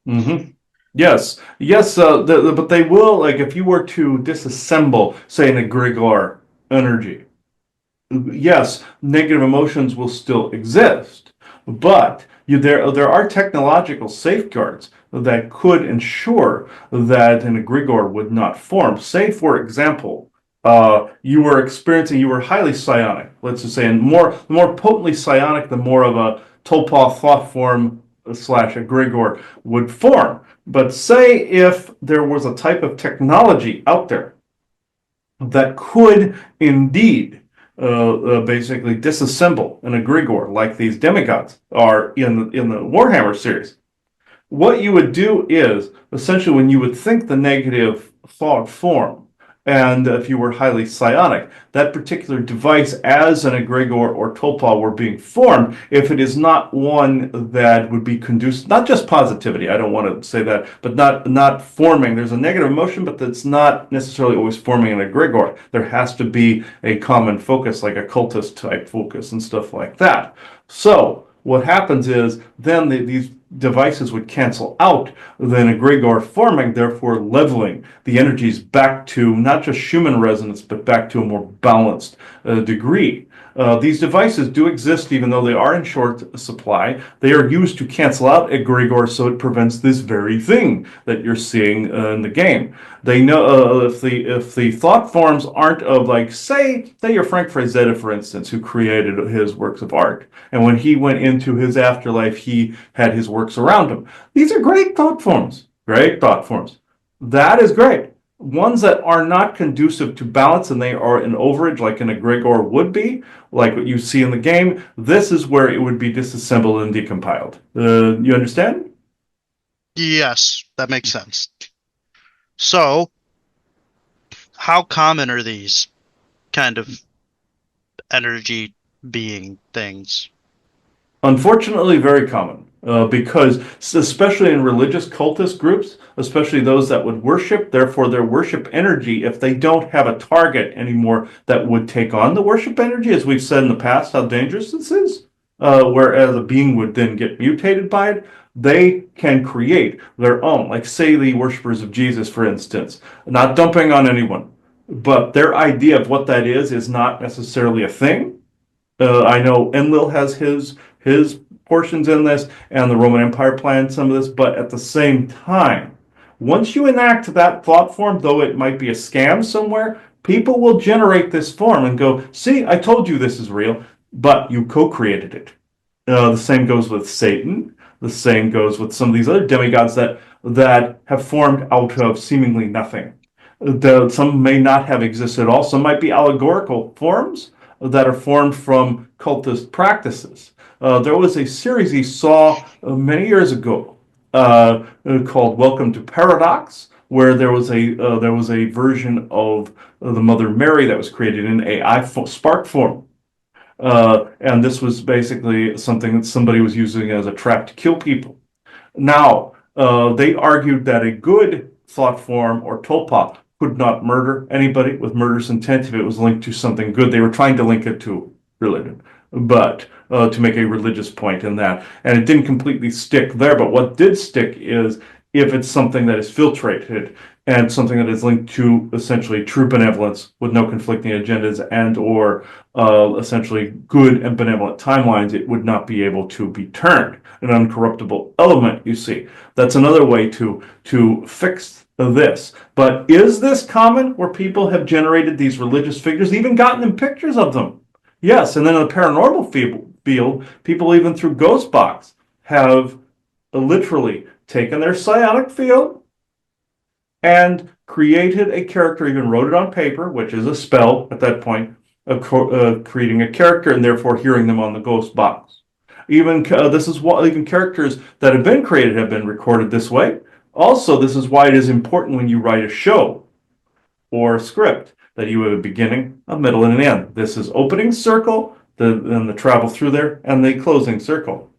Mm-hmm. Yes, yes, but they will, like, if you were to disassemble, say, an egregore energy, yes, negative emotions will still exist, but there are technological safeguards that could ensure that an egregore would not form. Say, for example, you were highly psionic, let's just say, and the more potently psionic, the more of a Tolpoth thought form / egregore would form. But say if there was a type of technology out there that could indeed basically disassemble an egregore like these demigods are in the Warhammer series. What you would do is essentially when you would think the negative thought form, And if you were highly psionic, that particular device as an egregor or tulpa were being formed, if it is not one that would be conducive, not just positivity, I don't want to say that, but not forming. There's a negative emotion, but that's not necessarily always forming an egregor. There has to be a common focus, like a cultist type focus and stuff like that. So what happens is then these devices would cancel out then egregor forming, therefore leveling the energies back to not just Schumann resonance, but back to a more balanced degree. These devices do exist even though they are in short supply. They are used to cancel out egregor, so it prevents this very thing that you're seeing in the game. They know if the thought forms aren't of, like, say your Frank Frazetta, for instance, who created his works of art, and when he went into his afterlife, he had his works around him. These are great thought forms. Great thought forms. That is great. Ones that are not conducive to balance and they are an overage, like an egregor would be, like what you see in the game, this is where it would be disassembled and decompiled. You understand? Yes, that makes sense. So, how common are these kind of energy being things? Unfortunately, very common. Because, especially in religious cultist groups, especially those that would worship, therefore their worship energy, if they don't have a target anymore that would take on the worship energy, as we've said in the past, how dangerous this is, whereas a being would then get mutated by it, they can create their own. Like, say, the worshippers of Jesus, for instance, not dumping on anyone, but their idea of what that is not necessarily a thing. I know Enlil has his portions in this, and the Roman Empire planned some of this, but at the same time, once you enact that thought form, though it might be a scam somewhere, people will generate this form and go, see, I told you this is real, but you co-created it. The same goes with Satan. The same goes with some of these other demigods that have formed out of seemingly nothing. Some may not have existed at all. Some might be allegorical forms that are formed from cultist practices. There was a series he saw many years ago called "Welcome to Paradox," where there was a version of the Mother Mary that was created in AI spark form. And this was basically something that somebody was using as a trap to kill people. Now, they argued that a good thought form or tulpa could not murder anybody with murderous intent if it was linked to something good. They were trying to link it to religion, but to make a religious point in that. And it didn't completely stick there, but what did stick is if it's something that is filtrated and something that is linked to essentially true benevolence with no conflicting agendas and or essentially good and benevolent timelines, it would not be able to be turned. An uncorruptible element, you see. That's another way to fix this. But is this common where people have generated these religious figures, even gotten them pictures of them? Yes, and then in the paranormal field, people even through Ghostbox have literally taken their psionic field and created a character, even wrote it on paper, which is a spell at that point, of creating a character and therefore hearing them on the ghost box. Even this is what even characters that have been created have been recorded this way. Also, this is why it is important when you write a show or a script that you have a beginning, a middle, and an end. This is opening circle, then the travel through there, and the closing circle.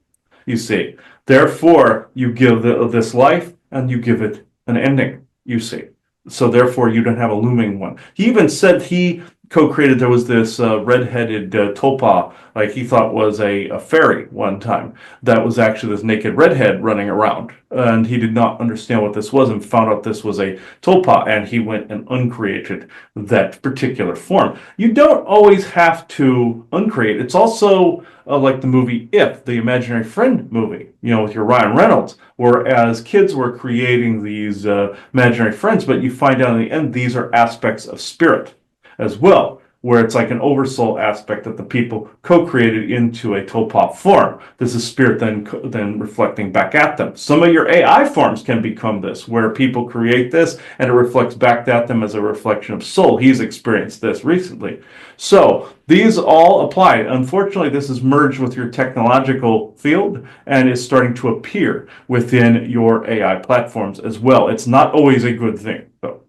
You see. Therefore, you give this life and you give it an ending, you see. So therefore, you don't have a looming one. He even said he co-created, there was this red-headed tulpa, like he thought was a fairy one time, that was actually this naked redhead running around. And he did not understand what this was and found out this was a tulpa, and he went and uncreated that particular form. You don't always have to uncreate. It's also like the movie If, the Imaginary Friend movie, with your Ryan Reynolds, whereas kids were creating these imaginary friends, but you find out in the end these are aspects of spirit as well, where it's like an oversoul aspect that the people co-created into a Topop form. This is spirit then reflecting back at them. Some of your AI forms can become this, where people create this and it reflects back at them as a reflection of soul. He's experienced this recently. So these all apply. Unfortunately, this is merged with your technological field and is starting to appear within your AI platforms as well. It's not always a good thing, though.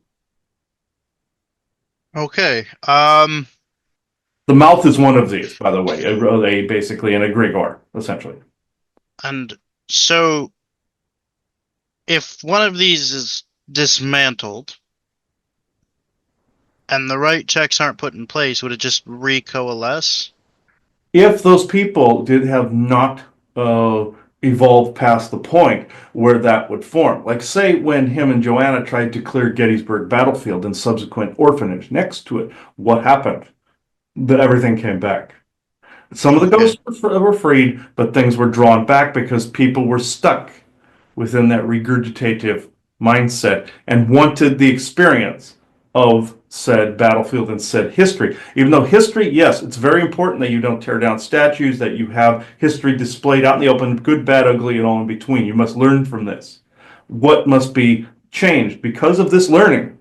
Okay. The mouth is one of these, by the way. Basically an egregore, essentially. And so if one of these is dismantled and the right checks aren't put in place, would it just recoalesce? If those people did have not uh, evolved past the point where that would form, like say when him and Joanna tried to clear Gettysburg Battlefield and subsequent orphanage next to it, what happened? Everything came back. Some of the Okay. ghosts were freed, but things were drawn back because people were stuck within that regurgitative mindset and wanted the experience of said battlefield and said history. Even though history, yes, it's very important that you don't tear down statues, that you have history displayed out in the open, good, bad, ugly, and all in between. You must learn from this. What must be changed because of this learning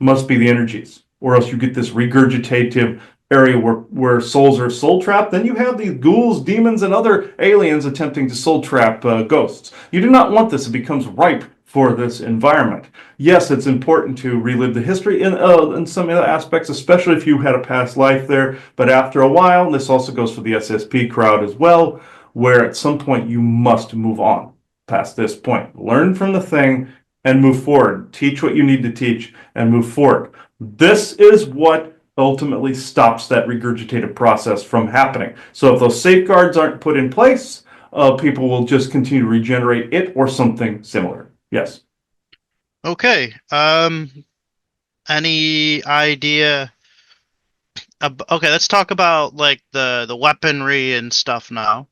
must be the energies, or else you get this regurgitative area where souls are soul trapped. Then you have these ghouls, demons, and other aliens attempting to soul trap ghosts. You do not want this. It becomes ripe for this environment. Yes, it's important to relive the history in some aspects, especially if you had a past life there. But after a while, and this also goes for the SSP crowd as well, where at some point you must move on past this point. Learn from the thing and move forward. Teach what you need to teach and move forward. This is what ultimately stops that regurgitative process from happening. So if those safeguards aren't put in place, people will just continue to regenerate it or something similar. Yes. Okay. Any idea? Okay, let's talk about like the weaponry and stuff now.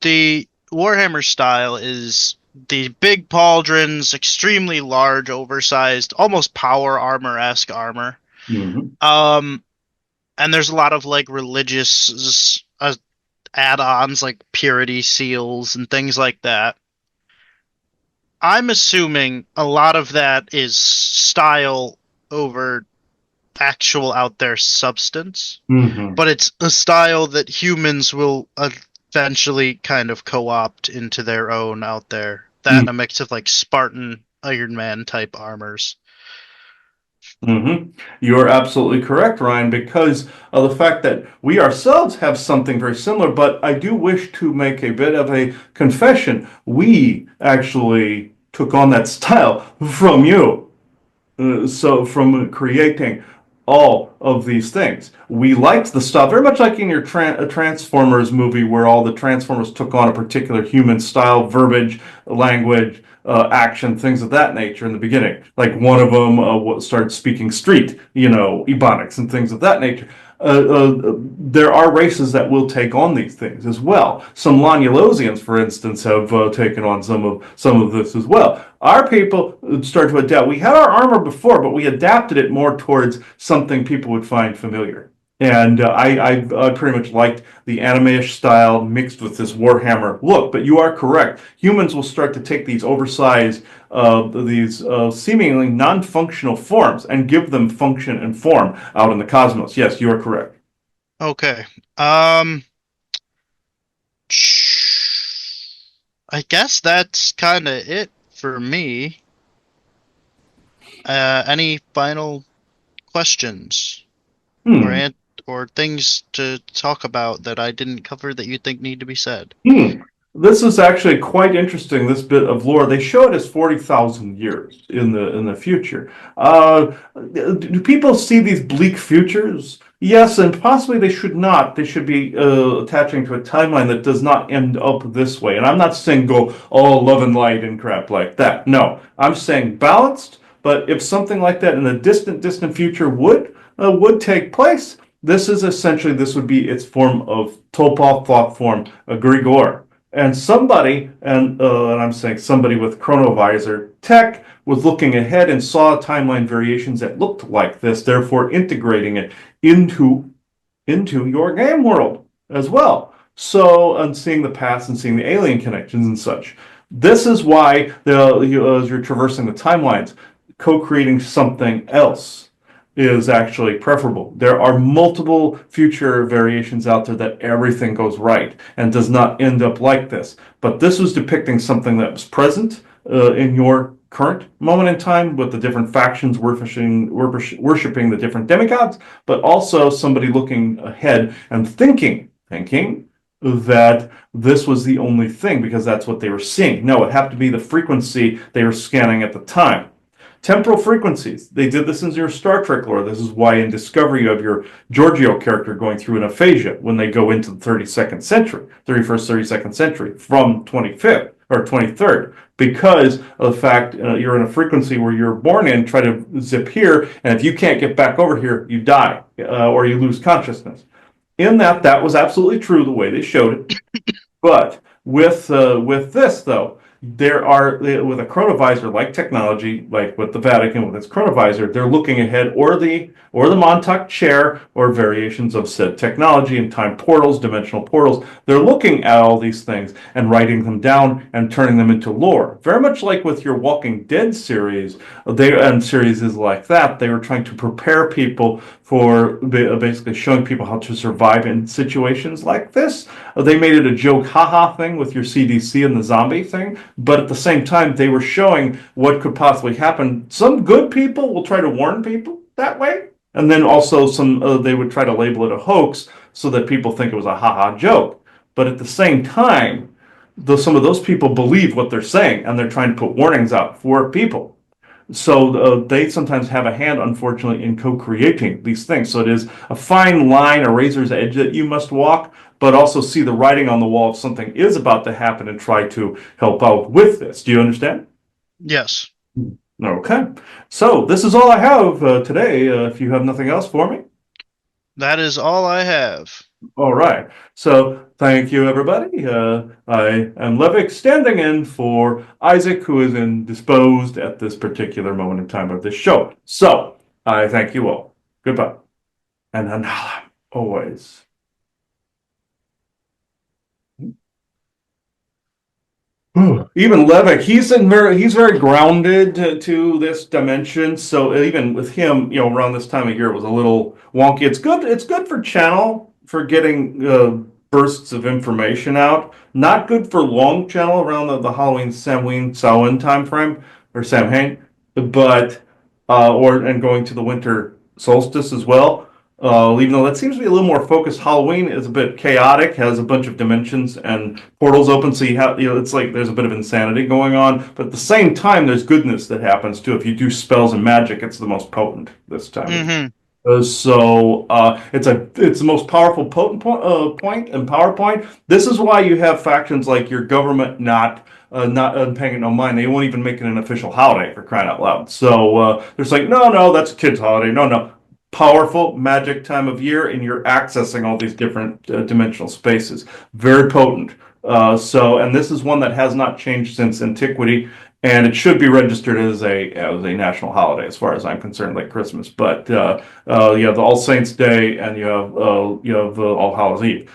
The Warhammer style is the big pauldrons, extremely large, oversized, almost power armor-esque armor. Mm-hmm. Um, and there's a lot of like religious add-ons like purity seals and things like that. I'm assuming a lot of that is style over actual out there substance, Mm-hmm. but it's a style that humans will eventually kind of co-opt into their own out there. That and a mix of like Spartan Iron Man type armors. Mm-hmm. You are absolutely correct, Ryan, because of the fact that we ourselves have something very similar. But I do wish to make a bit of a confession. We actually took on that style from you. So from creating all of these things, we liked the stuff very much like in your Transformers movie, where all the Transformers took on a particular human style, verbiage, language, action, things of that nature in the beginning. Like one of them started speaking street, ebonics and things of that nature. There are races that will take on these things as well. Some Lonulosians, for instance, have taken on some of this as well. Our people started to adapt. We had our armor before, but we adapted it more towards something people would find familiar. And I pretty much liked the anime-ish style mixed with this Warhammer look. But you are correct. Humans will start to take these oversized, these seemingly non-functional forms and give them function and form out in the cosmos. Yes, you are correct. Okay. Um, I guess that's kind of it for me. Any final questions or Hmm. ant or things to talk about that I didn't cover that you think need to be said? Hmm. This is actually quite interesting. This bit of lore they show it as 40,000 years in the future. Do people see these bleak futures? Yes, and possibly they should not. They should be attaching to a timeline that does not end up this way. And I'm not saying go all love and light and crap like that. No, I'm saying balanced. But if something like that in the distant, distant future would take place, this would be its form of Topol thought form, a Grigor. And and I'm saying somebody with chronovisor tech was looking ahead and saw timeline variations that looked like this, therefore integrating it into your game world as well. So, and seeing the past and seeing the alien connections and such. This is why as you're traversing the timelines, co-creating something else is actually preferable. There are multiple future variations out there that everything goes right and does not end up like this. But this was depicting something that was present in your current moment in time with the different factions worshiping the different demigods, but also somebody looking ahead and thinking that this was the only thing because that's what they were seeing. No, it happened to be the frequency they were scanning at the time. Temporal frequencies. They did this in your Star Trek lore. This is why in Discovery you have your Giorgio character going through an aphasia when they go into the 32nd century, 31st, 32nd century from 25th or 23rd, because of the fact you're in a frequency where you're born in, try to zip here, and if you can't get back over here, you die or you lose consciousness. In that was absolutely true the way they showed it. But with this though, there are with a chronovisor like technology, like with the Vatican with its chronovisor, they're looking ahead, or the Montauk chair, or variations of said technology and time portals, dimensional portals. They're looking at all these things and writing them down and turning them into lore. Very much like with your Walking Dead series, and series is like that. They were trying to prepare people for basically showing people how to survive in situations like this. They made it a joke, haha thing with your CDC and the zombie thing, but at the same time, they were showing what could possibly happen. Some good people will try to warn people that way, and then also some they would try to label it a hoax so that people think it was a haha joke. But at the same time, some of those people believe what they're saying, and they're trying to put warnings out for people. So they sometimes have a hand, unfortunately, in co-creating these things. So it is a fine line, a razor's edge that you must walk, but also see the writing on the wall if something is about to happen and try to help out with this. Do you understand? Yes. Okay. So this is all I have today. If you have nothing else for me. That is all I have. All right. So thank you, everybody. I am Levick, standing in for Isaac, who is indisposed at this particular moment in time of this show. So I thank you all. Goodbye. And Anhala, always. Even Levick, he's very grounded to this dimension. So even with him, around this time of year, it was a little wonky. It's good. It's good for channel for getting bursts of information out. Not good for long channel around the Halloween, Samhain time frame or Samhain, but and going to the winter solstice as well. Even though that seems to be a little more focused, Halloween is a bit chaotic, has a bunch of dimensions and portals open, so it's like there's a bit of insanity going on. But at the same time, there's goodness that happens too. If you do spells and magic, it's the most potent this time. Mm-hmm. It's the most powerful potent point and PowerPoint. This is why you have factions like your government not paying it no mind. They won't even make it an official holiday, for crying out loud. So there's like, no, that's a kid's holiday. No. Powerful magic time of year, and you're accessing all these different dimensional spaces. Very potent. And this is one that has not changed since antiquity, and it should be registered as a national holiday, as far as I'm concerned, like Christmas. But you have the All Saints Day, and you have All Hallows Eve.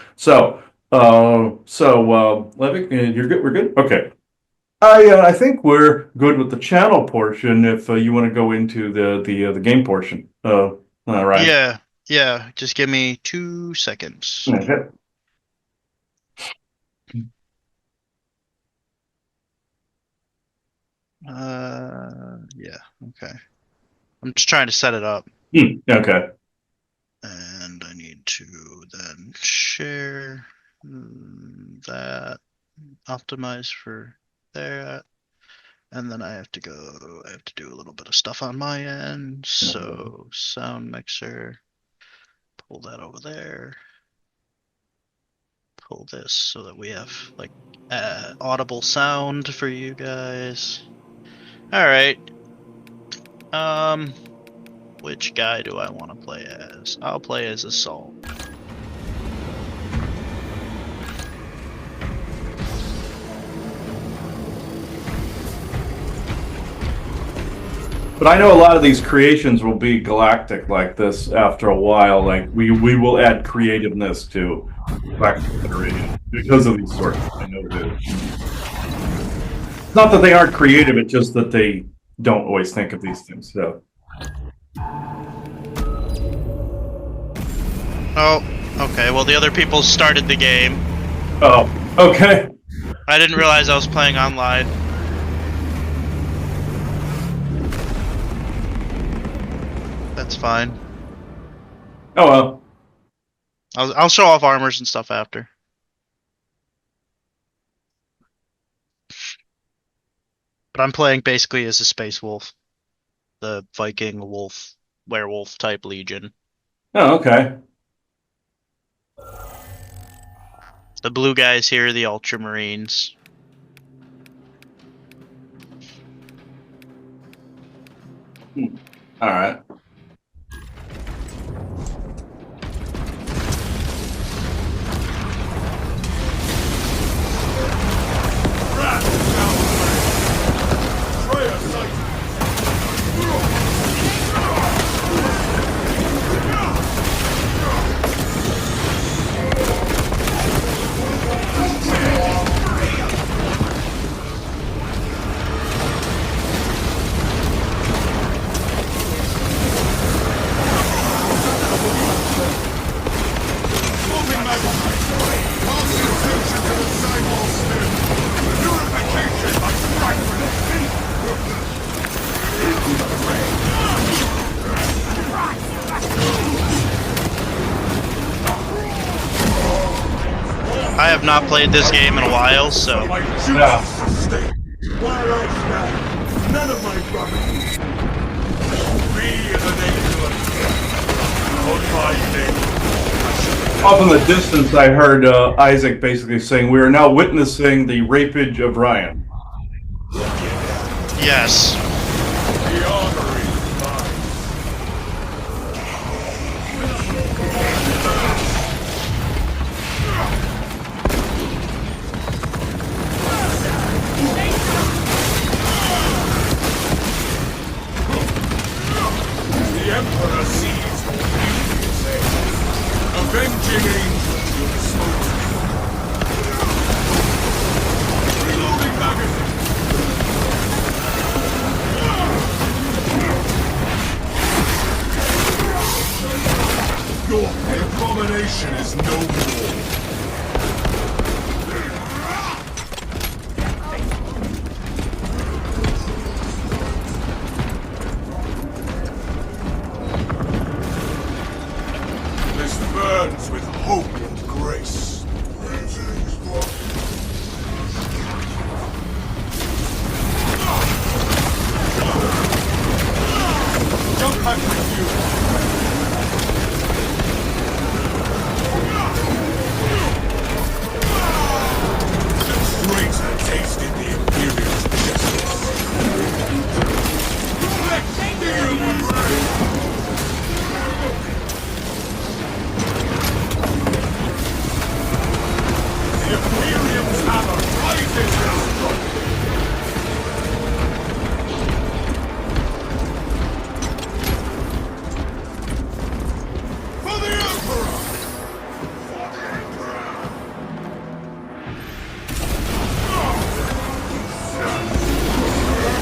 Levick, you're good. We're good. Okay. I think we're good with the channel portion. If you want to go into the game portion. All right. Yeah. Just give me 2 seconds. Okay. Yeah. Okay. I'm just trying to set it up. Okay. And I need to then share that, optimize for that. And then I have to do a little bit of stuff on my end. So sound mixer, pull that over there. Pull this so that we have like audible sound for you guys. All right. Which guy do I want to play as? I'll play as Assault. But I know a lot of these creations will be galactic like this after a while. Like we will add creativeness to Galactic Federation because of these sorts. I know that. It's not that they aren't creative; it's just that they don't always think of these things. So. Oh, okay. Well, the other people started the game. Oh, okay. I didn't realize I was playing online. That's fine. Oh well. I'll show off armors and stuff after. But I'm playing basically as a space wolf, the Viking wolf, werewolf type legion. Oh, okay. The blue guys here, the Ultramarines. All right. I have not played this game in a while, so Yeah. None of my property. We are the nation. On my name. Off in the distance, I heard Isaac basically saying, "We are now witnessing the rapage of Ryan." yes. The armory is mine. The Emperor sees what he says. Avenging angels will smoke. Reloading magazine. Your abomination is no more. This burns with hope and grace. Jump back with you. The traitor tasted the Imperial's justice. The Imperium's hammer rises now. For the Emperor!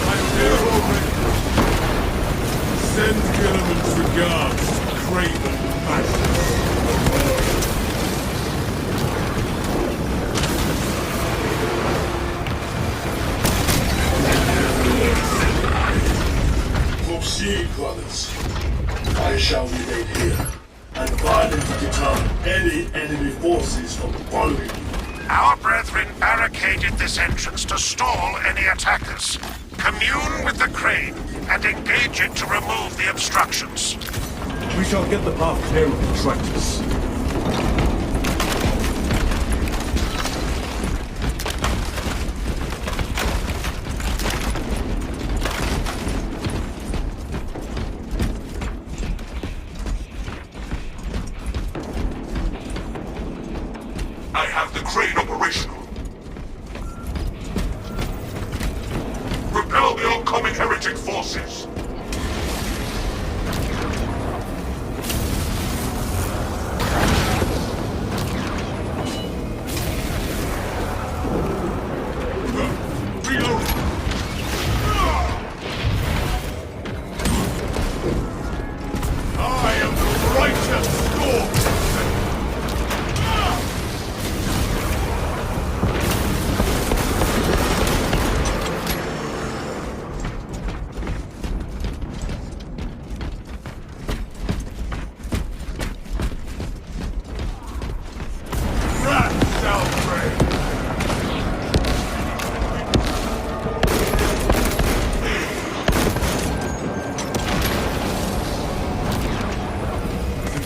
I'm here already. Send Gilliman's regards to Craven Madness. Proceed, brothers. I shall remain here and violently deter any enemy forces from following you. Our brethren barricaded this entrance to stall any attackers. Commune with the crane and engage it to remove the obstructions. We shall get the path clear of the traitors. I have the crane operational. Repel the oncoming heretic forces. Reload! I am the righteous storm!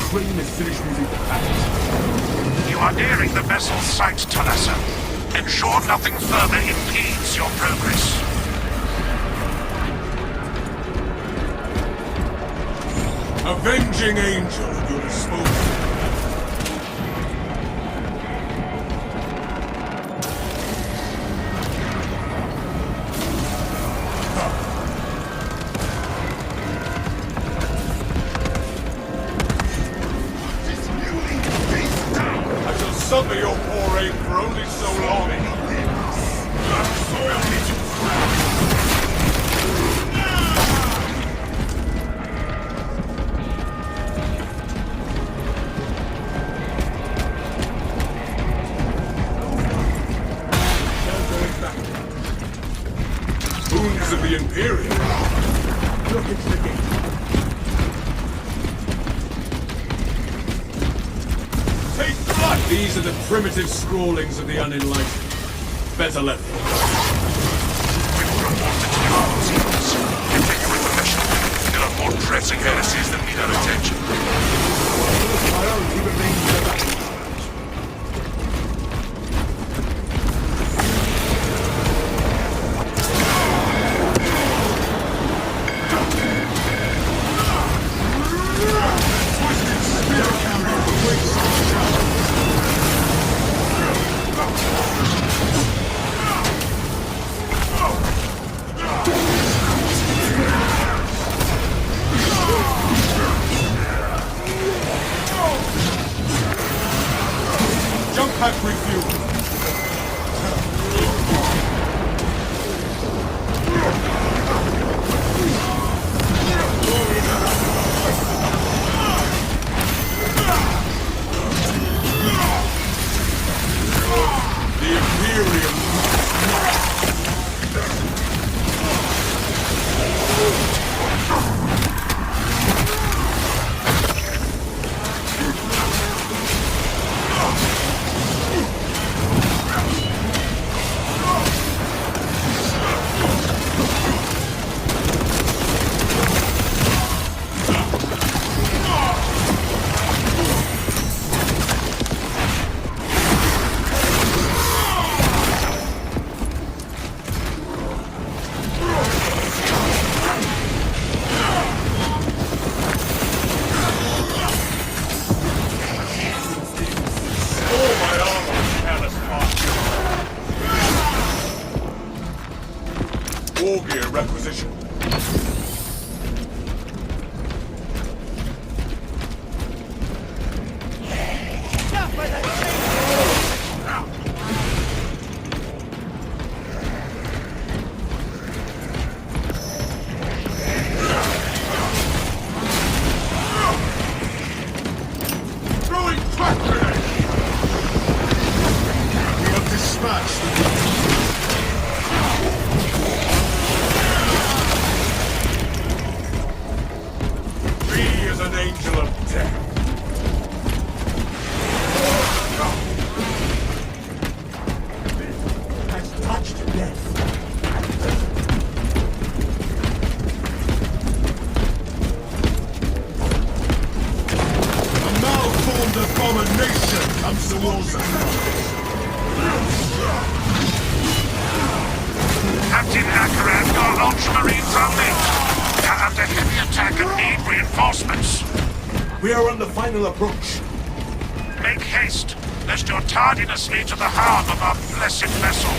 crane is finished moving the packet. You are nearing the vessel's site, Talassa. Ensure nothing further impedes your progress. Avenging angel at your disposal. I shall suffer your poor aim for only so long. Boons of the Imperium. Look into the gate. Take blood! These are the primitive scrawlings of the unenlightened. Better let them. Continue with the mission. There are more pressing heresies that need our attention. Priority remains the battle. Jump pack refuel. The Imperium. War gear requisition. Throwing crack grenade! We have dispatched the an angel of death. Has touched death. A malformed abomination comes towards us. Captain Akaran, your Ultramarines are late. They are under heavy attack and need reinforcements. We are on the final approach. Make haste, lest your tardiness lead to the harm of our blessed vessel.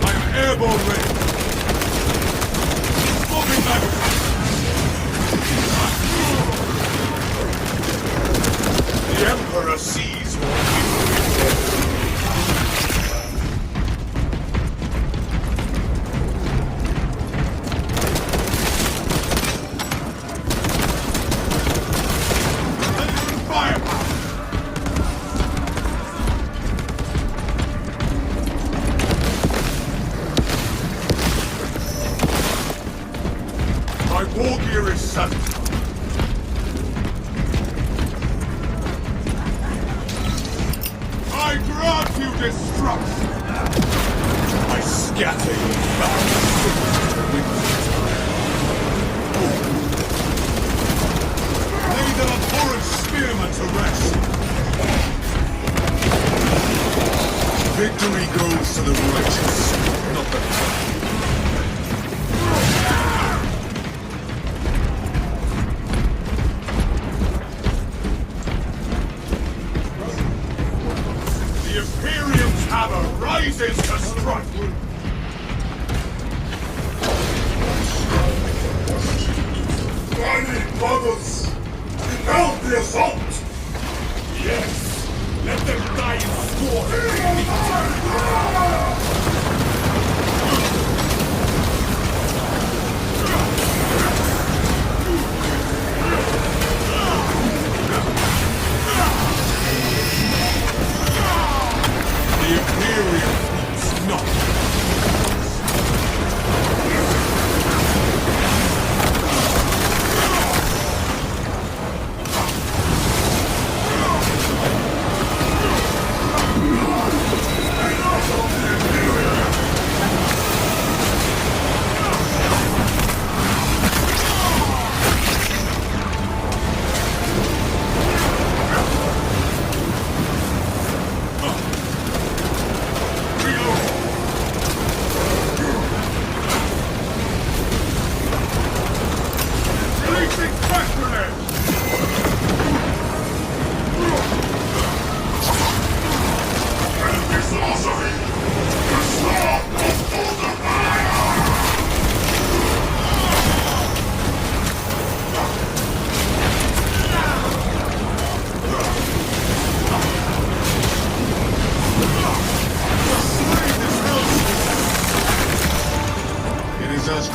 I am airborne ready. Moving back. The Emperor sees what we do. My war gear is set. I grant you destruction. I scatter you back with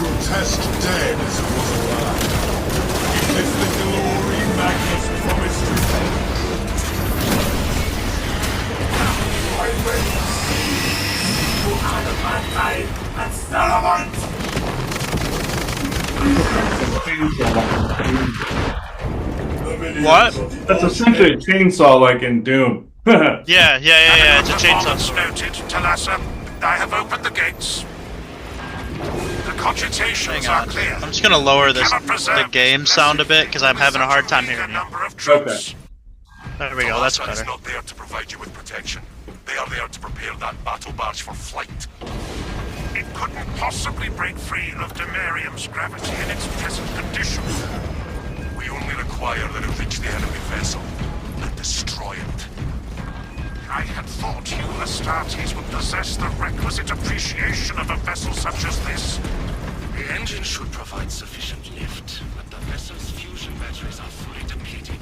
grotesque dead as it was alive. Is this the glory Magnus promised you? I will see you out of my life and What? That's essentially a chainsaw like in Doom. Yeah. It's a chainsaw Performance sword. noted, Talassa. I have opened the gates. The cogitations Hang are on. clear. I'm just gonna lower this Cannot preserve the game sound a bit because I'm having a hard time such hearing you. number of troops. There we go. That's Talassa is better. not there to provide you with protection. They are there to prepare that battle barge for flight. It couldn't possibly break free of Demarium's gravity in its present condition. We only require that it reach the enemy vessel and destroy it. I had thought you Astartes would possess the requisite appreciation of a vessel such as this. The engine should provide sufficient lift, but the vessel's fusion batteries are fully depleted.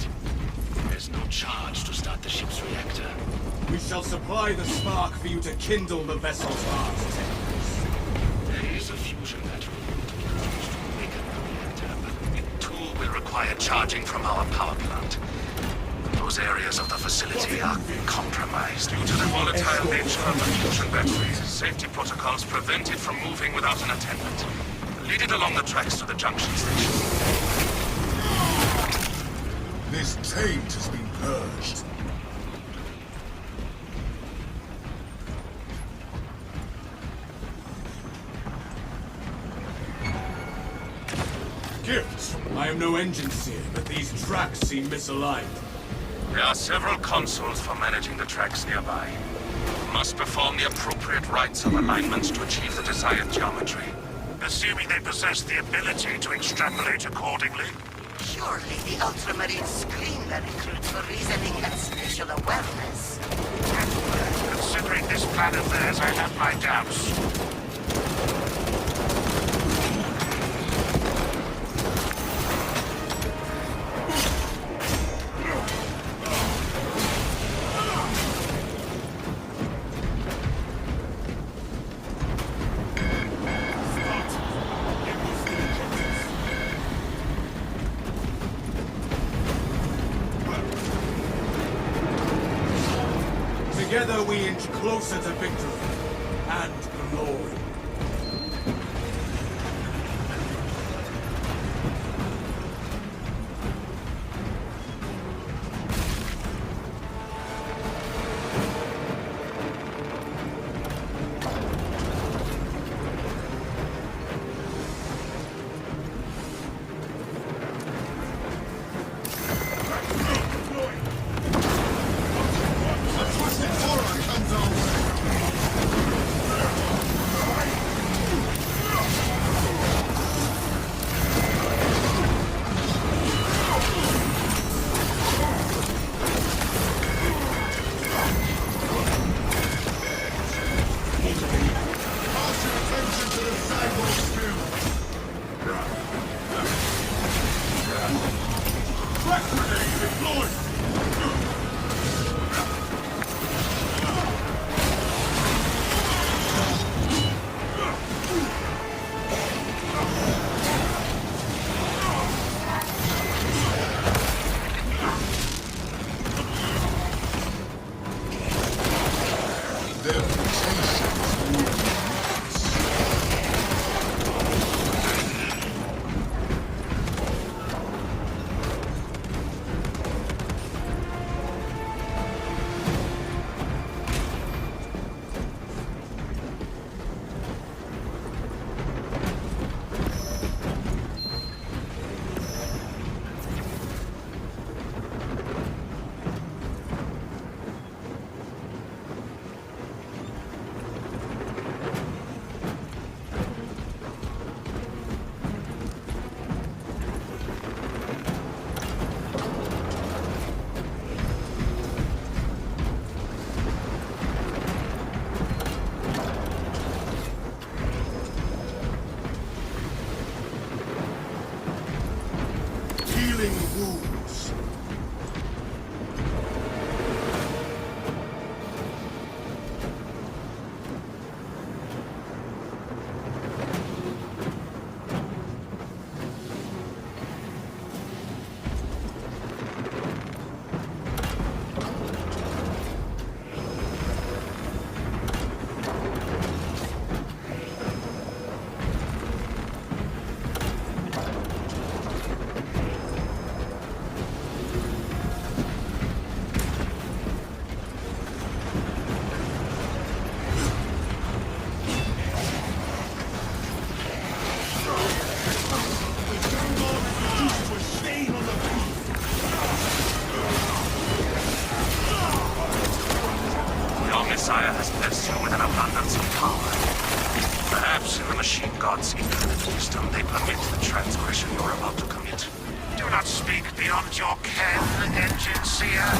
There's no charge to start the ship's reactor. We shall supply the spark for you to kindle the vessel's heart. There is a fusion battery to be used to awaken the reactor, but it too will require charging from our power plant. Those areas of the facility are compromised. Due to the volatile nature of the fusion batteries, safety protocols prevent it from moving without an attendant. Lead it along the tracks to the junction station. This taint has been purged. Gifts! I am no engine seer, but these tracks seem misaligned. There are several consoles for managing the tracks nearby. You must perform the appropriate rites of alignment to achieve the desired geometry. Assuming they possess the ability to extrapolate accordingly. Surely the Ultramarines screen their recruits for reasoning and spatial awareness. Considering this plan of theirs, I have my doubts. Together we inch closer to victory and glory. Healing wounds. system, they permit the transgression you're about to commit. Do not speak beyond your ken, Engine Seer.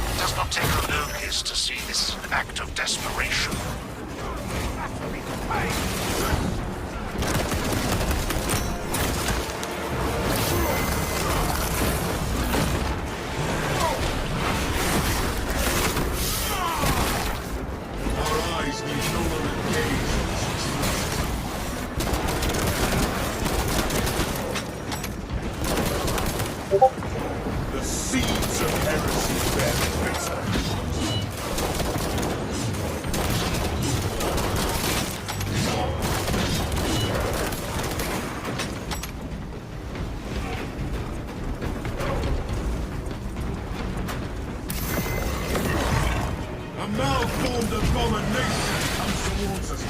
It does not take a locus to see this is an act of desperation. Our eyes need no longer gaze on this. The seeds of heresy bear bitter. A malformed abomination comes towards us.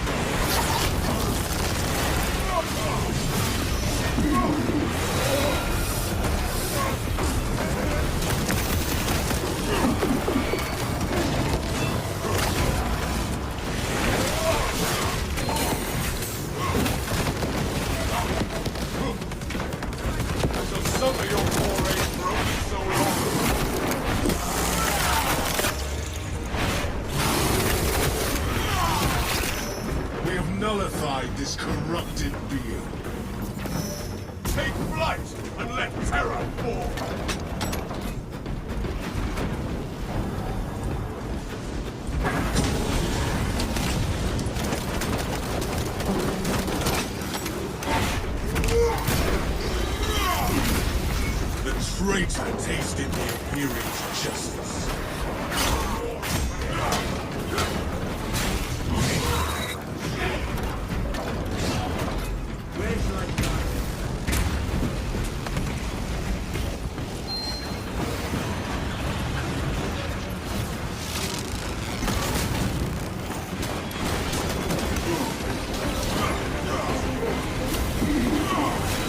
So some of your forays were only so long. We have nullified this corrupted being. Take flight and let terror fall. The traitor tasted the Imperial's justice. Where shall I go?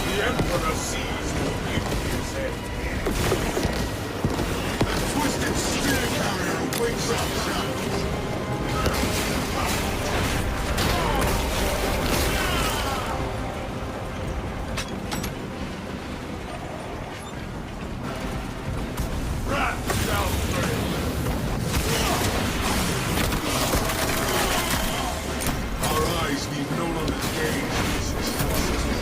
The Emperor sees more beauty in his head. A twisted spear carrier wakes up challenge. Wrath shall reign. Our eyes need no longer gaze on this atrocity.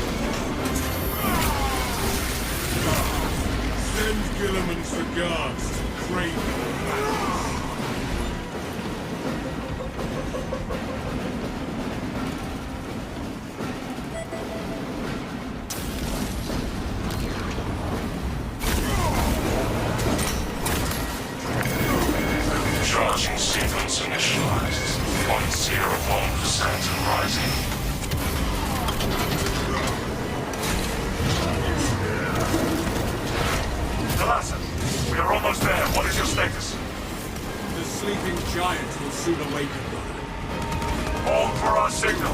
Send Gilliman's regards to Craven Madness. Charging sequence initialized. 0.01% and rising. Delassa, we are almost there. What is your status? The sleeping giant will soon awaken. Hold for our signal.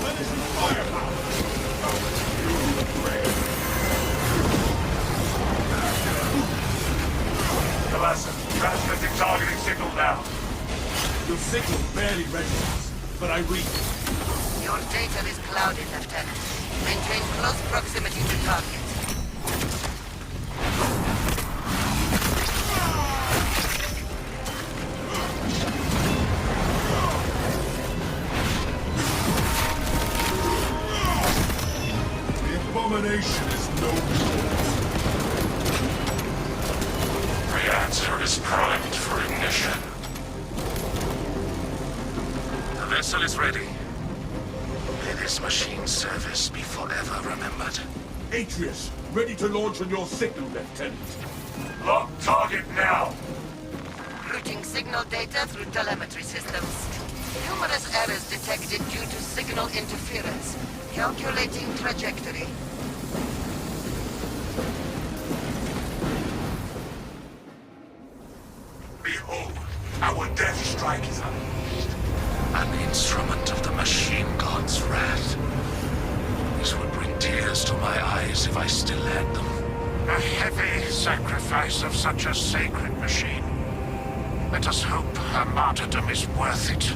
Menacing firepower. Delassa, transmitting targeting signal now. Your signal barely registers, but I read it. Your data is clouded, Lieutenant. Maintain close proximity to target. The abomination is no more. Reactor is primed for ignition. The vessel is ready. May this machine's service be forever remembered. Atreus, ready to launch on your signal, Lieutenant. Lock target now. Routing signal data through telemetry systems. Numerous errors detected due to signal interference. Calculating trajectory. Behold, our death strike is unleashed. An instrument of the machine god's wrath. This would bring tears to my eyes if I still had them. A heavy sacrifice of such a sacred machine. Let us hope her martyrdom is worth it.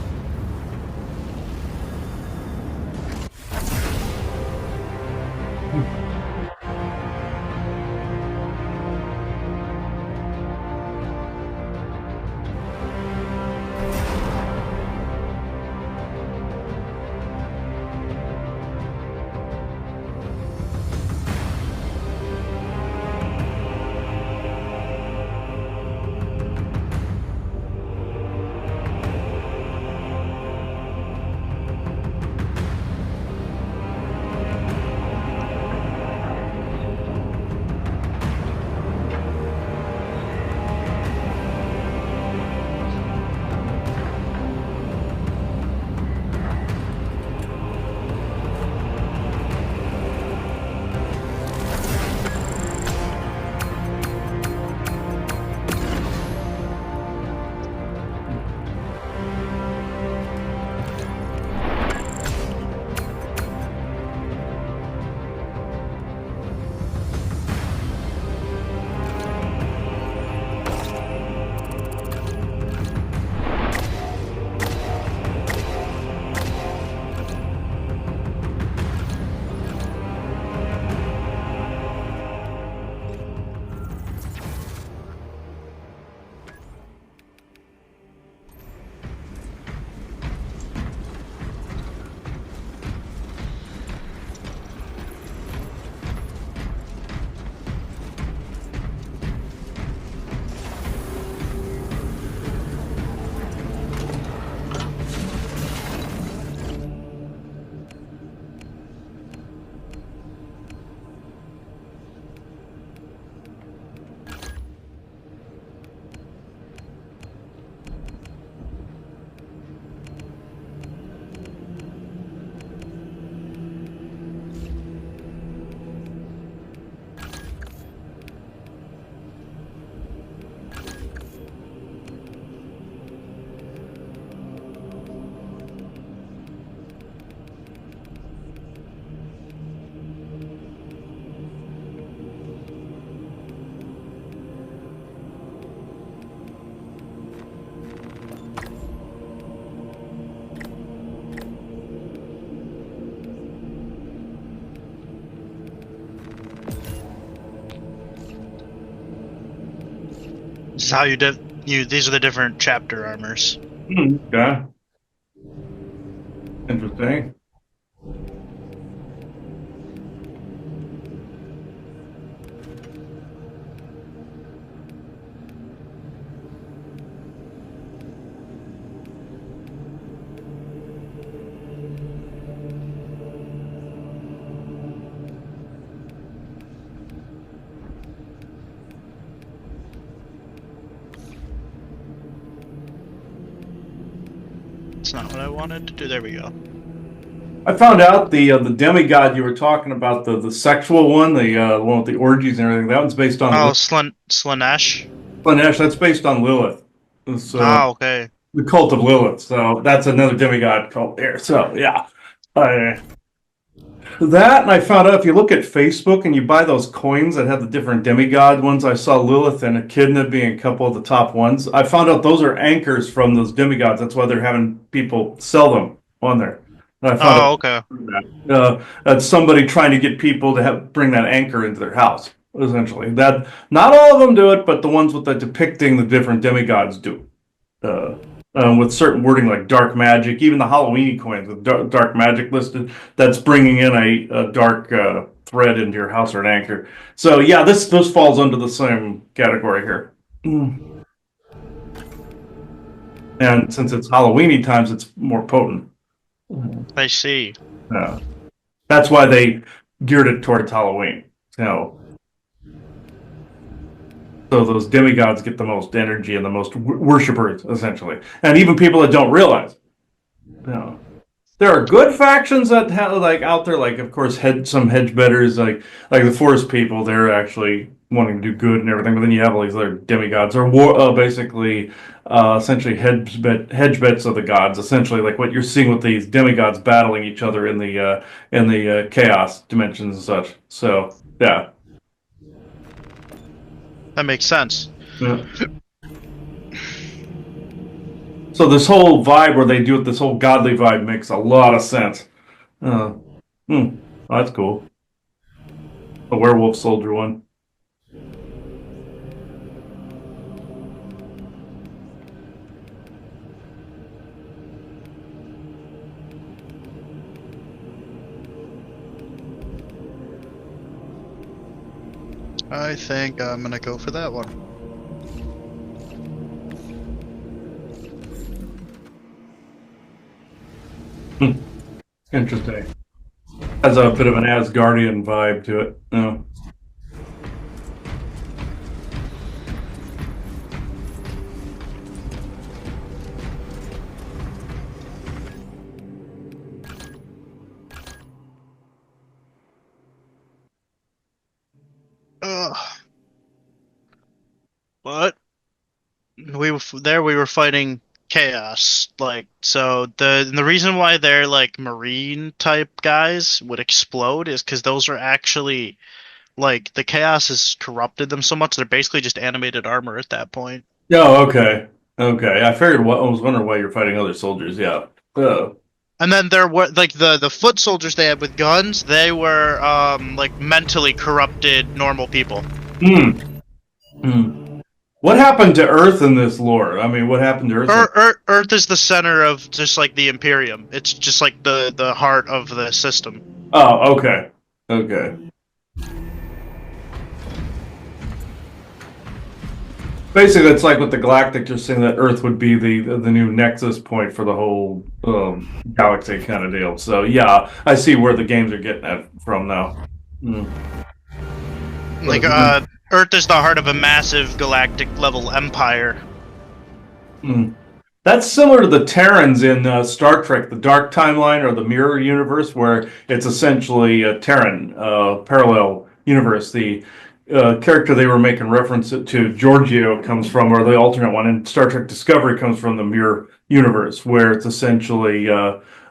This is how these are the different chapter armors. Okay. Interesting. That's not what I wanted to do. There we go. I found out the demigod you were talking about, the sexual one, the one with the orgies and everything. That one's based on Oh, Slanesh. Slanesh. That's based on Lilith. It's, Okay. the cult of Lilith. So that's another demigod cult there. So yeah, that, and I found out if you look at Facebook and you buy those coins that have the different demigod ones, I saw Lilith and Echidna being a couple of the top ones. I found out those are anchors from those demigods. That's why they're having people sell them on there. And I found okay. that's somebody trying to get people to bring that anchor into their house. Essentially, that not all of them do it, but the ones with the depicting the different demigods do. With certain wording like dark magic, even the Halloweeny coins with dark magic listed, that's bringing in a dark thread into your house or an anchor. So yeah, this falls under the same category here. And since it's Halloweeny times, it's more potent. I see. That's why they geared it towards Halloween. So those demigods get the most energy and the most worshippers, essentially, and even people that don't realize. There are good factions that have out there, like of course some hedge betters, like the forest people. They're actually wanting to do good and everything, but then you have all these other demigods, or basically, essentially hedge bets of the gods. Essentially, like what you're seeing with these demigods battling each other in the chaos dimensions and such. So yeah. That makes sense. Yeah. So this whole vibe where they do it, this whole godly vibe makes a lot of sense. Uh, oh, that's cool. The werewolf soldier one. I think I'm gonna go for that one. Interesting. Has a bit of an Asgardian vibe to it. Yeah. Ugh. But we were fighting chaos. Like, so the reason why they're like marine type guys would explode is because those are actually like the chaos has corrupted them so much they're basically just animated armor at that point. Oh, okay. Okay. I figured. I was wondering why you're fighting other soldiers. Yeah. And then there were like the foot soldiers they had with guns. They were like mentally corrupted normal people. Hmm. Hmm. What happened to Earth in this lore? I mean, what happened to Earth? Earth is the center of just like the Imperium. It's just like the heart of the system. Oh, okay. Okay. Basically, it's like with the Galactic, just saying that Earth would be the new nexus point for the whole galaxy kind of deal. So yeah, I see where the games are getting at from now. Mm. Like Earth is the heart of a massive galactic level empire. Mm. That's similar to the Terrans in Star Trek, the Dark Timeline or the Mirror Universe, where it's essentially a Terran parallel universe. The character they were making reference to, Giorgio, comes from, or the alternate one in Star Trek Discovery comes from the Mirror Universe, where it's essentially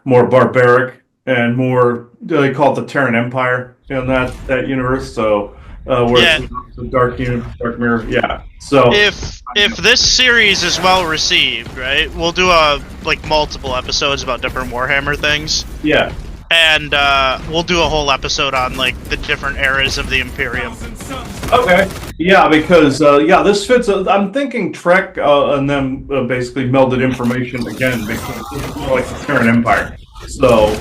more barbaric and more, they call it the Terran Empire in that universe. So, where Yeah. it's the Dark Mirror, yeah. So If this series is well received, right, we'll do like multiple episodes about different Warhammer things. yeah. And we'll do a whole episode on like the different eras of the Imperium. Okay. Yeah, because this fits. I'm thinking Trek and then basically melded information again because it's more like the Terran Empire. So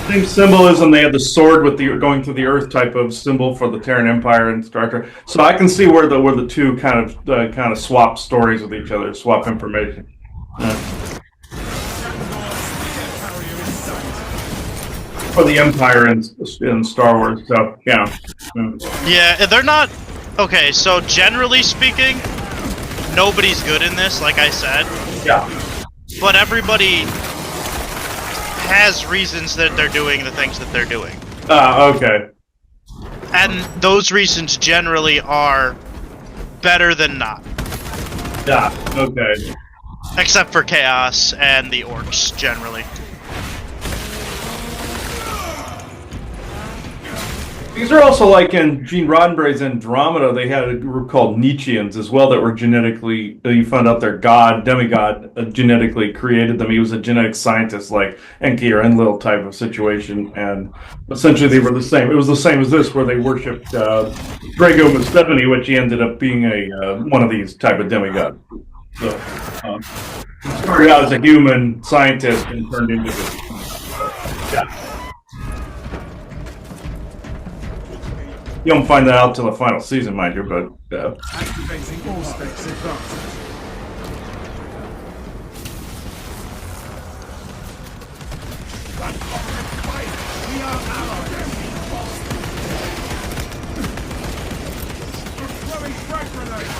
same symbolism. They had the sword with the going through the earth type of symbol for the Terran Empire and Star Trek. So I can see where the two kind of swap stories with each other, swap information. For the Empire in Star Wars, so yeah. Yeah, they're not. Okay, so generally speaking, nobody's good in this, like I said. Yeah. But everybody has reasons that they're doing the things that they're doing. Okay. And those reasons generally are better than not. Yeah, okay. Except for Chaos and the Orcs, generally. These are also like in Gene Roddenberry's Andromeda, they had a group called Nietzscheans as well that were genetically, you found out their demigod, genetically created them. He was a genetic scientist like Enki or Enlil type of situation, and essentially they were the same. It was the same as this, where they worshipped Drago Mustafani, which he ended up being one of these type of demigod. So, started out as a human scientist and turned into this. Yeah. You don't find that out till the final season, mind you, but Activating all specs advantage. We are allies. Throwing frag grenades.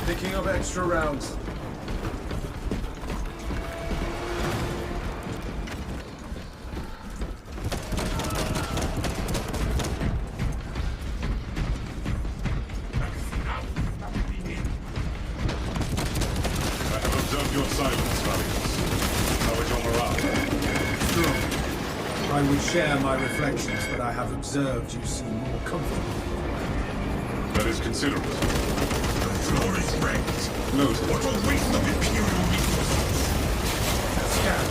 Picking up extra rounds. your silence, Valiants. How is your morale? Strong. I would share my reflections, but I have observed you seem more comfortable. That is considerate. The floor is wrecked. Noted. What a waste of Imperial resources! Scan.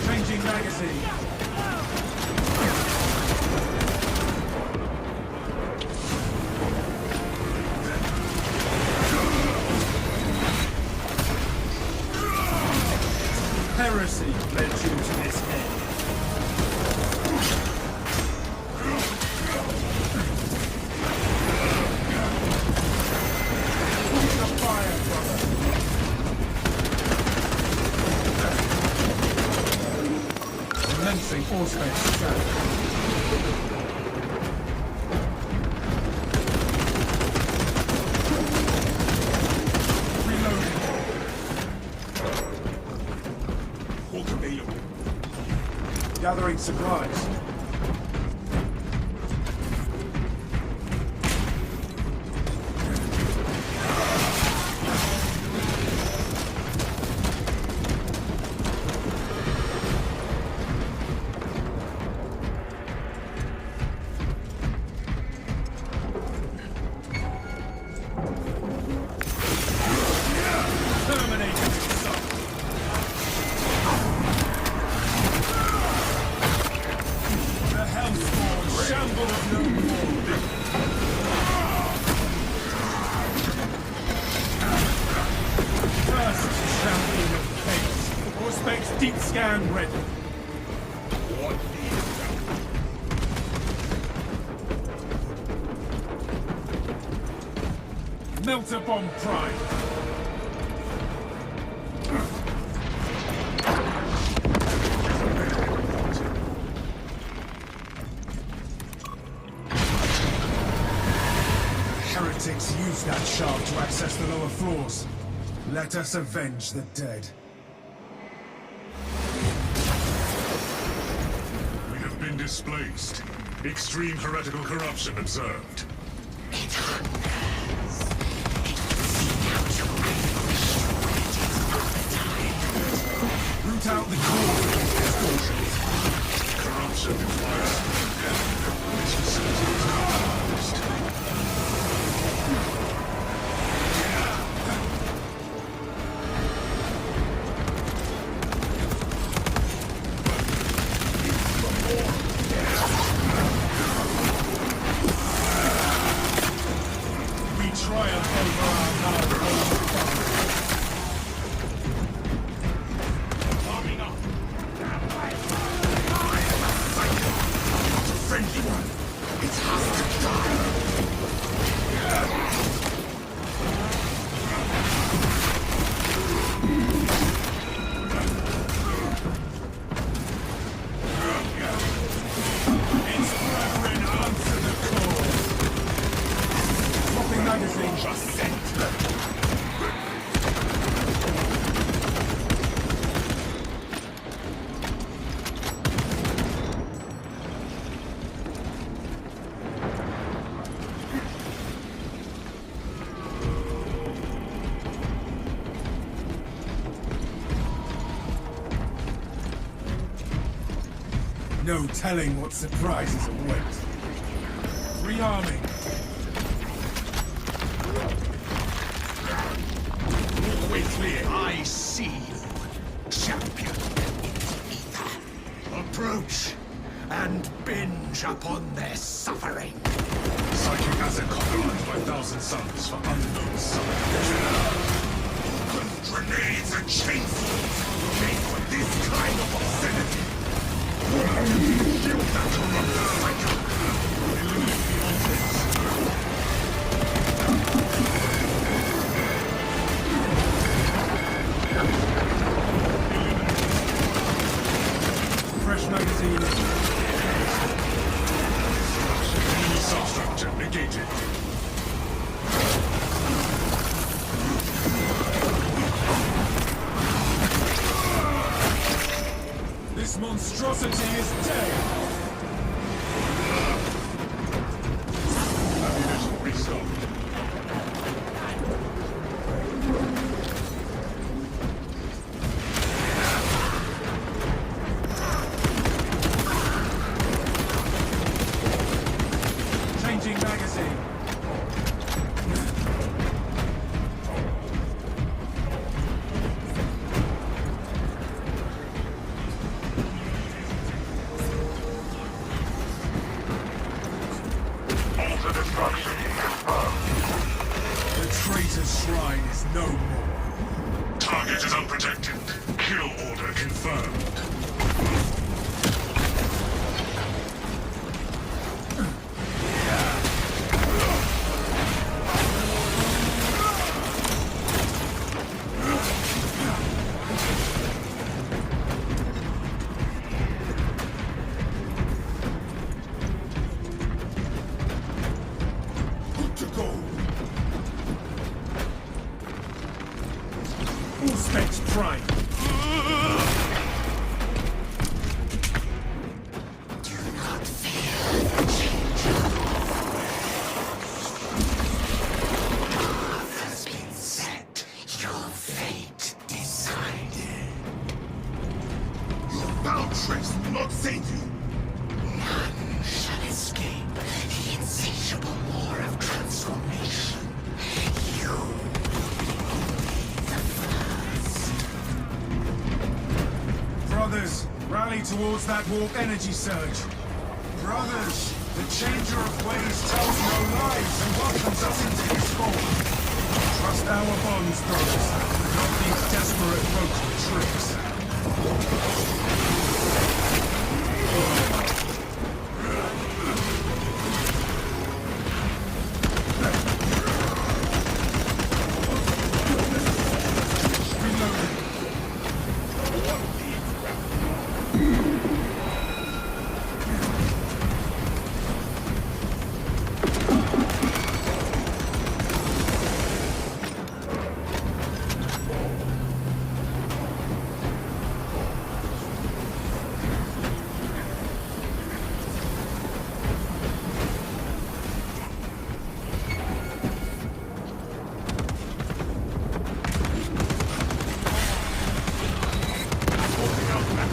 Changing magazine. Heresy led you to this end. The fire, brother. Commencing force base strike. Reloading. Halt available. Gathering supplies. Terminating itself. The Hellspawn shambles no more. First champion of pace. Prospect deep scan ready. What Melter bomb prime. Heretics use that shaft to access the lower floors. Let us avenge the dead. We have been displaced. Extreme heretical corruption observed. It hungers. It will seek out your rifle all the time. Root out the cause of these distortions. Corruption implies this facility is compromised. We triumph over our now-old Arming up. A friendly one. It has to die. Its brethren answer the call. Swapping magazine. Just sent. No telling what surprises await. Rearming. Way clear. I see you, champion ether. Approach and binge upon their suffering. Psychic acid compromised by Thousand Suns for unknown suffering. Grenades and chainsaws made for this kind of obscenity. Shield that corrupt cycle. Eliminate the altars. Fresh magazine. Enemy substructure negated. monstrosity is dead! Ammunition restocked. Changing magazine. The traitor's shrine is no more. Target is unprotected. Kill order confirmed. Good to go. All specs prime. Has been set. Your fate decided. Your foul tricks will not save you. None shall escape the insatiable war of transformation. You will be the first. Brothers, rally towards that warp energy surge. Brothers, the changer of ways tells no lies and welcomes us into his fold. Trust our bonds, brothers, not these desperate roach tricks.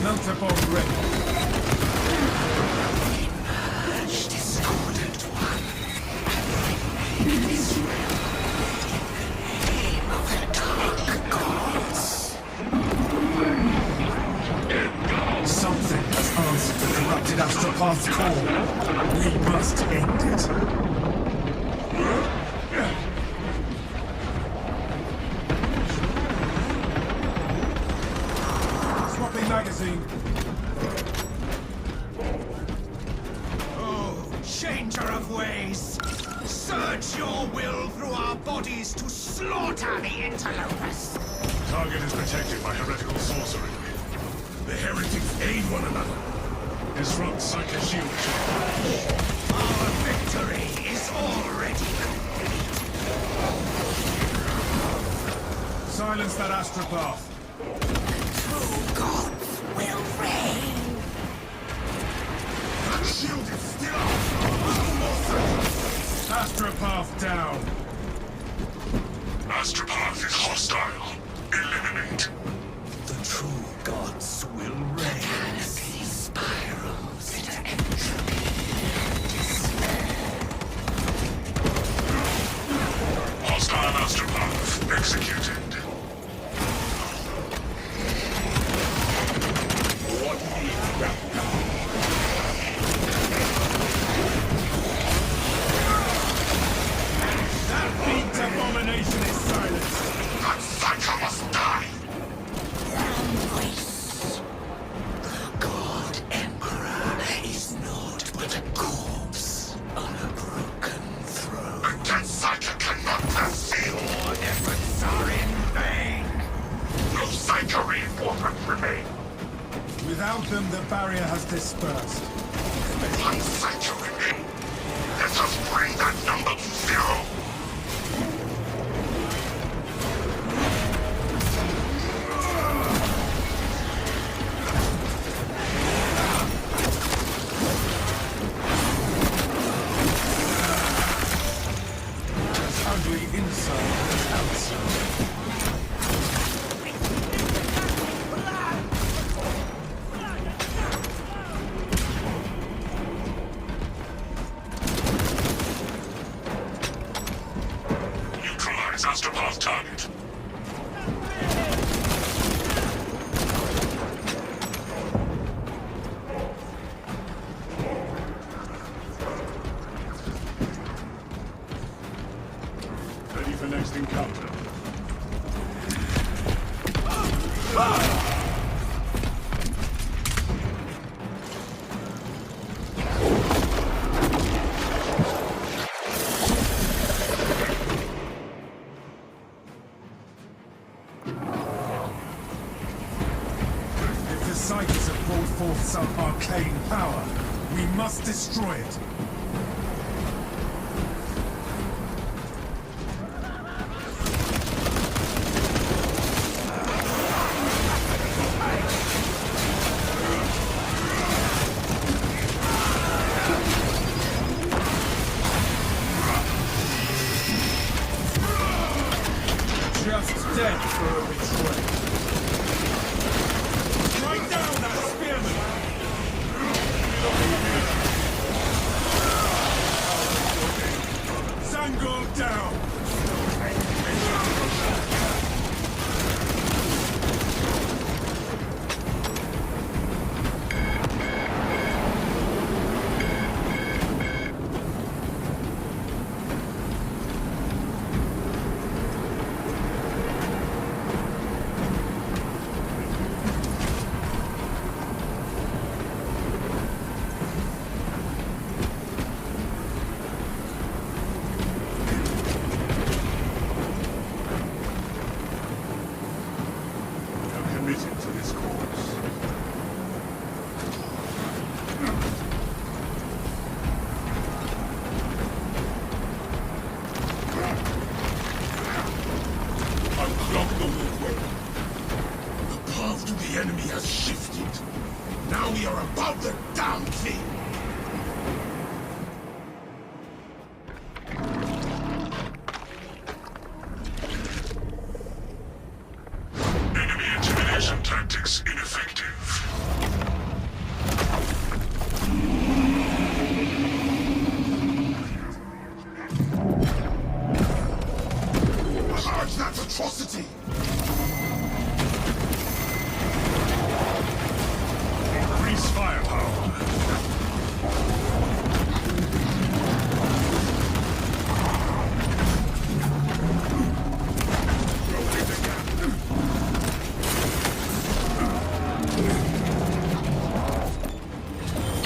Melter bomb ready. Emerge, discordant one, and remain this realm in the name of the dark gods. Something has answered the corrupted astropath's call. We must end it. Swapping magazine. Oh, changer of ways! Surge your will through our bodies to slaughter the interlopers! Target is protected by heretical sorcery. The heretics aid one another. Disrupt Psychic Shield charge. Our victory is already complete! Silence that astropath. True gods will reign. That shield is still up. Astropath down. Astropath is hostile. Eliminate. The true gods will reign. The galaxy spirals into entropy and despair. Hostile Astropath executed. What needs that? That beaked abomination is silenced. That psycho must die. Voice. The God Emperor is naught but a corpse on a broken throne. And that psycho cannot perceive. Your efforts are in vain! No psycho reinforcements remain. Without them, the barrier has dispersed. One psycho remain. Let us bring that number to zero. Neutralize Astropath target. Ready for next encounter. If the Psychers have brought forth some arcane power, we must destroy it. Just dead for a betrayal. Right down that spearman! Zangul down! I'm committed to this cause. Unblock the movement. The path to the enemy has shifted. Now we are above the damn thing. Enemy intimidation tactics ineffective. Charge that atrocity! Increase firepower.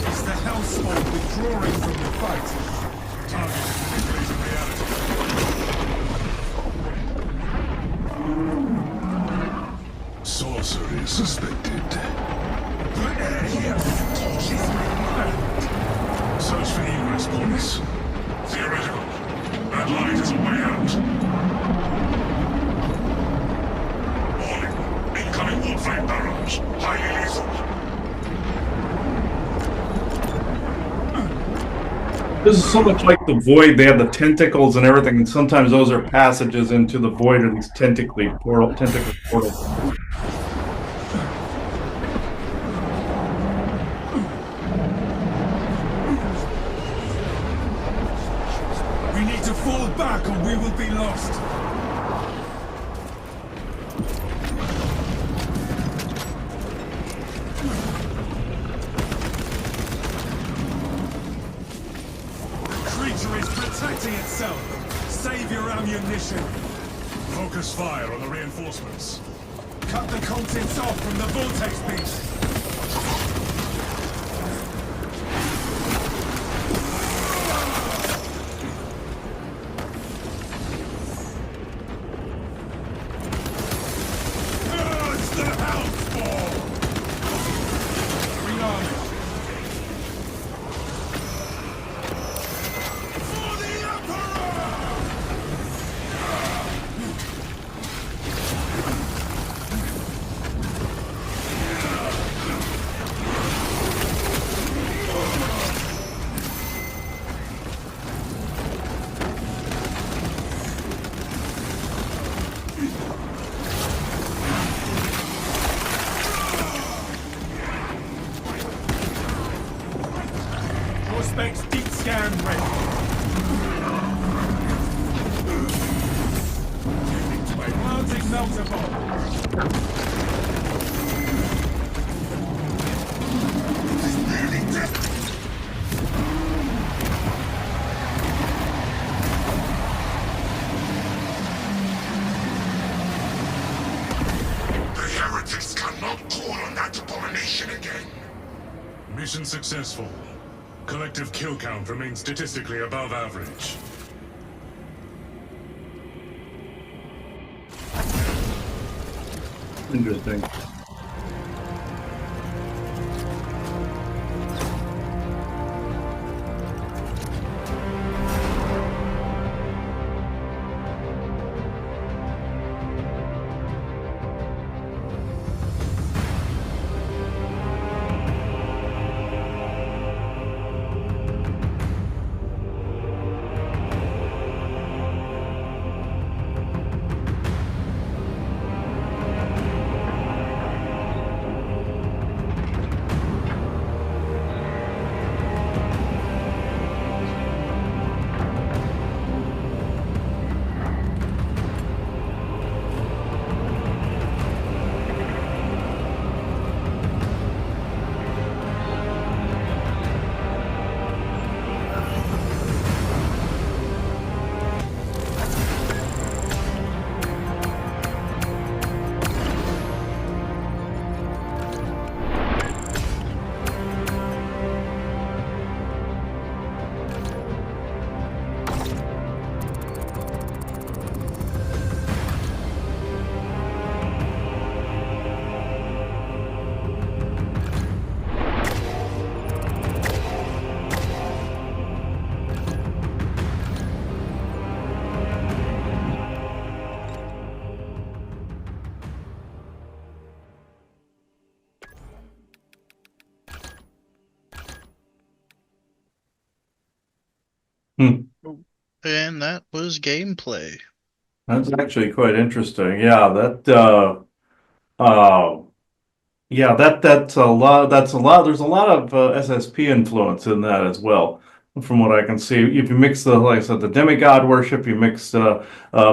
It's the Hellspawn withdrawing from the fight. Target is manipulating reality. Sorcery suspected. Search for egress points. Theoretical. That light is a way out. Warning. Incoming warp flame barrage. Highly lethal. This is so much like the void. They have the tentacles and everything, and sometimes those are passages into the void of these tentacle portals. We need to fall back or we will be lost. The creature is protecting itself. Save your ammunition. Focus fire on the reinforcements. Cut the contents off from the vortex beast. It's the Hellspawn! Rearm it. For the Emperor! smelter bomb. The heretics cannot call on that abomination again. Mission successful. Collective kill count remains statistically above average. Interesting. Hmm. And that was gameplay. That's actually quite interesting. Yeah, uh, yeah, that's a lot. That's a lot. There's a lot of SSP influence in that as well, from what I can see. If you mix the, like I said, the demigod worship, you mix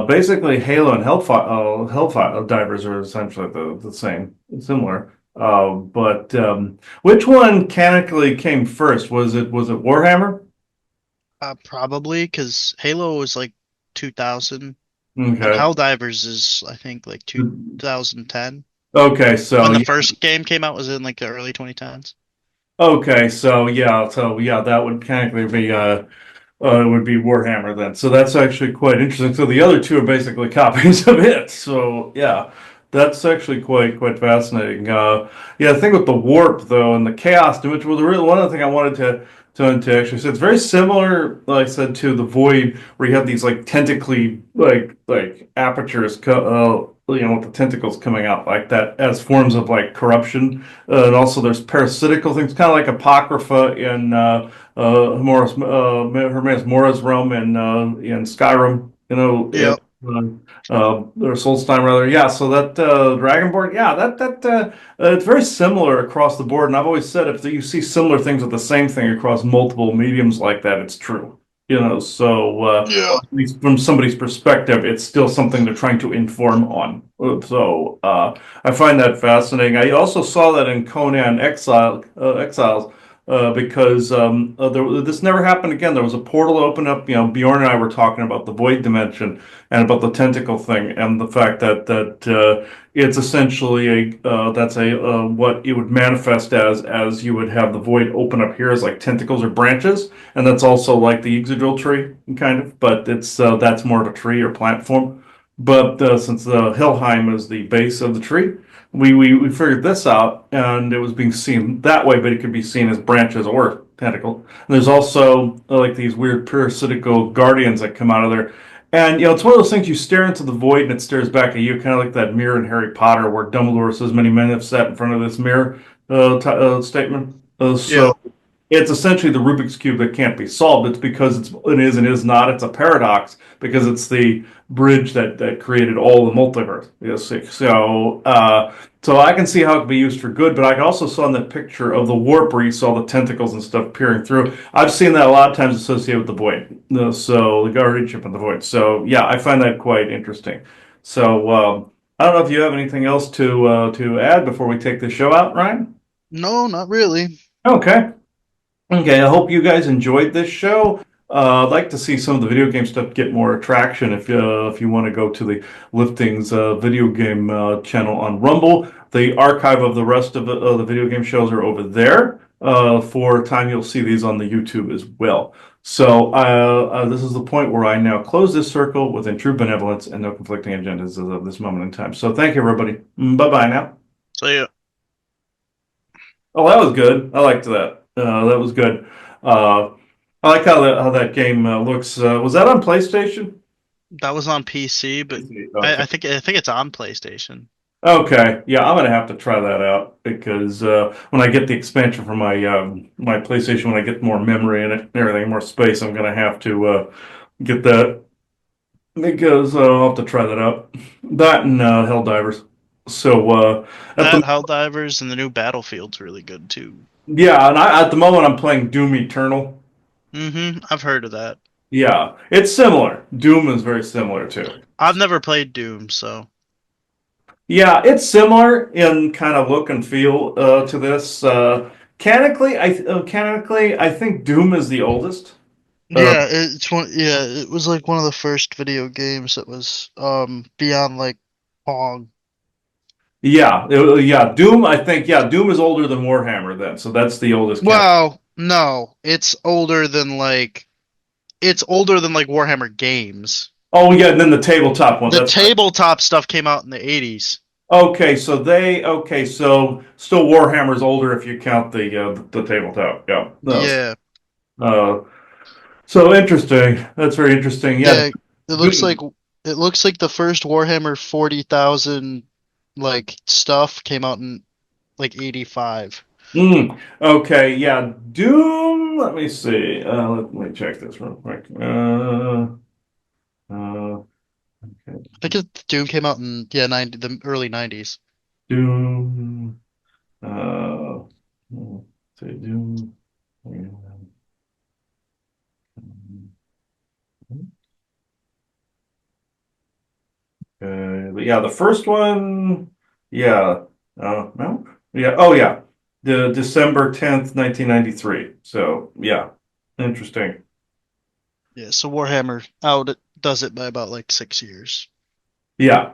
basically Halo and Hellfire divers are essentially the same, similar. But which one canonically came first? Was it Warhammer? Probably because Halo was like 2000, and Okay. Helldivers is I think like 2010. Okay, so When the yeah. first game came out was in like the early 2010s. Okay, so yeah, that would technically be it would be Warhammer then. So that's actually quite interesting. So the other two are basically copies of it. So yeah, that's actually quite fascinating. Yeah, the thing with the warp though and the chaos, which was really one other thing I wanted to actually say. It's very similar, like I said, to the void where you have these like tentacly like apertures, with the tentacles coming out like that as forms of like corruption. And also there's parasitical things, kind of like Apocrypha in Hermaeus Mora's realm in Skyrim, Yep. or Solstheim rather. Yeah, so that Dragonborn, yeah, it's very similar across the board. And I've always said if you see similar things with the same thing across multiple mediums like that, it's true. So Yeah. at least from somebody's perspective, it's still something they're trying to inform on. So I find that fascinating. I also saw that in Conan Exiles, because this never happened again. There was a portal open up. Bjorn and I were talking about the void dimension and about the tentacle thing, and the fact that it's essentially that's a what it would manifest as you would have the void open up here as like tentacles or branches, and that's also like the Yggdrasil tree kind of, but it's that's more of a tree or plant form. But since the Helheim is the base of the tree, we figured this out, and it was being seen that way, but it could be seen as branches or tentacle. And there's also like these weird parasitical guardians that come out of there. And it's one of those things you stare into the void and it stares back at you, kind of like that mirror in Harry Potter where Dumbledore says, "Many men have sat in front of this mirror" statement. Yeah. So it's essentially the Rubik's Cube that can't be solved. It's because it is and is not. It's a paradox because it's the bridge that created all the multiverse. Yes, so I can see how it could be used for good, but I also saw in that picture of the warp where you saw the tentacles and stuff peering through. I've seen that a lot of times associated with the void. So the guardianship of the void. So yeah, I find that quite interesting. So I don't know if you have anything else to add before we take the show out, Ryan. No, not really. Okay. Okay, I hope you guys enjoyed this show. I'd like to see some of the video game stuff get more traction. If you want to go to the Liftings video game channel on Rumble, the archive of the rest of the video game shows are over there. For a time, you'll see these on the YouTube as well. So this is the point where I now close this circle within true benevolence and no conflicting agendas as of this moment in time. So thank you, everybody. Bye bye now. So yeah, Oh, that was good. I liked that. That was good. Uh, I like how that game looks. Was that on PlayStation? that was on PC, but Okay. I think it's on PlayStation. Okay. Yeah, I'm gonna have to try that out because when I get the expansion for my PlayStation, when I get more memory in it and everything, more space, I'm gonna have to get that because I'll have to try that out. That and Helldivers. So at That the Helldivers and the new Battlefield's really good too. yeah, and at the moment I'm playing Doom Eternal. I've heard of that. Yeah, it's similar. Doom is very similar too. I've never played Doom, so Yeah, it's similar in kind of look and feel to this. Canonically, I think Doom is the oldest. Uh, yeah, it's one. Yeah, it was like one of the first video games that was beyond like Pong. yeah, Doom. I think Doom is older than Warhammer then, so that's the oldest. Well, no, it's older than like Warhammer games. Oh yeah, and then the tabletop one. The That's right. tabletop stuff came out in the 80s. So still Warhammer's older if you count the tabletop. Yeah. No. Yeah, Uh, so interesting. That's very interesting. Yeah. yeah. It looks Doom. like the first Warhammer 40,000 like stuff came out in like 85. Okay, yeah, Doom. Let me see. Let me check this real quick. Okay. I think Doom came out in the early 90s. Doom. Uh, let's see, Doom. But yeah, the first one. Yeah. No. Yeah. Oh, yeah. The December 10th, 1993. So yeah, interesting. Yeah, so Warhammer does it by about like 6 years. Yeah.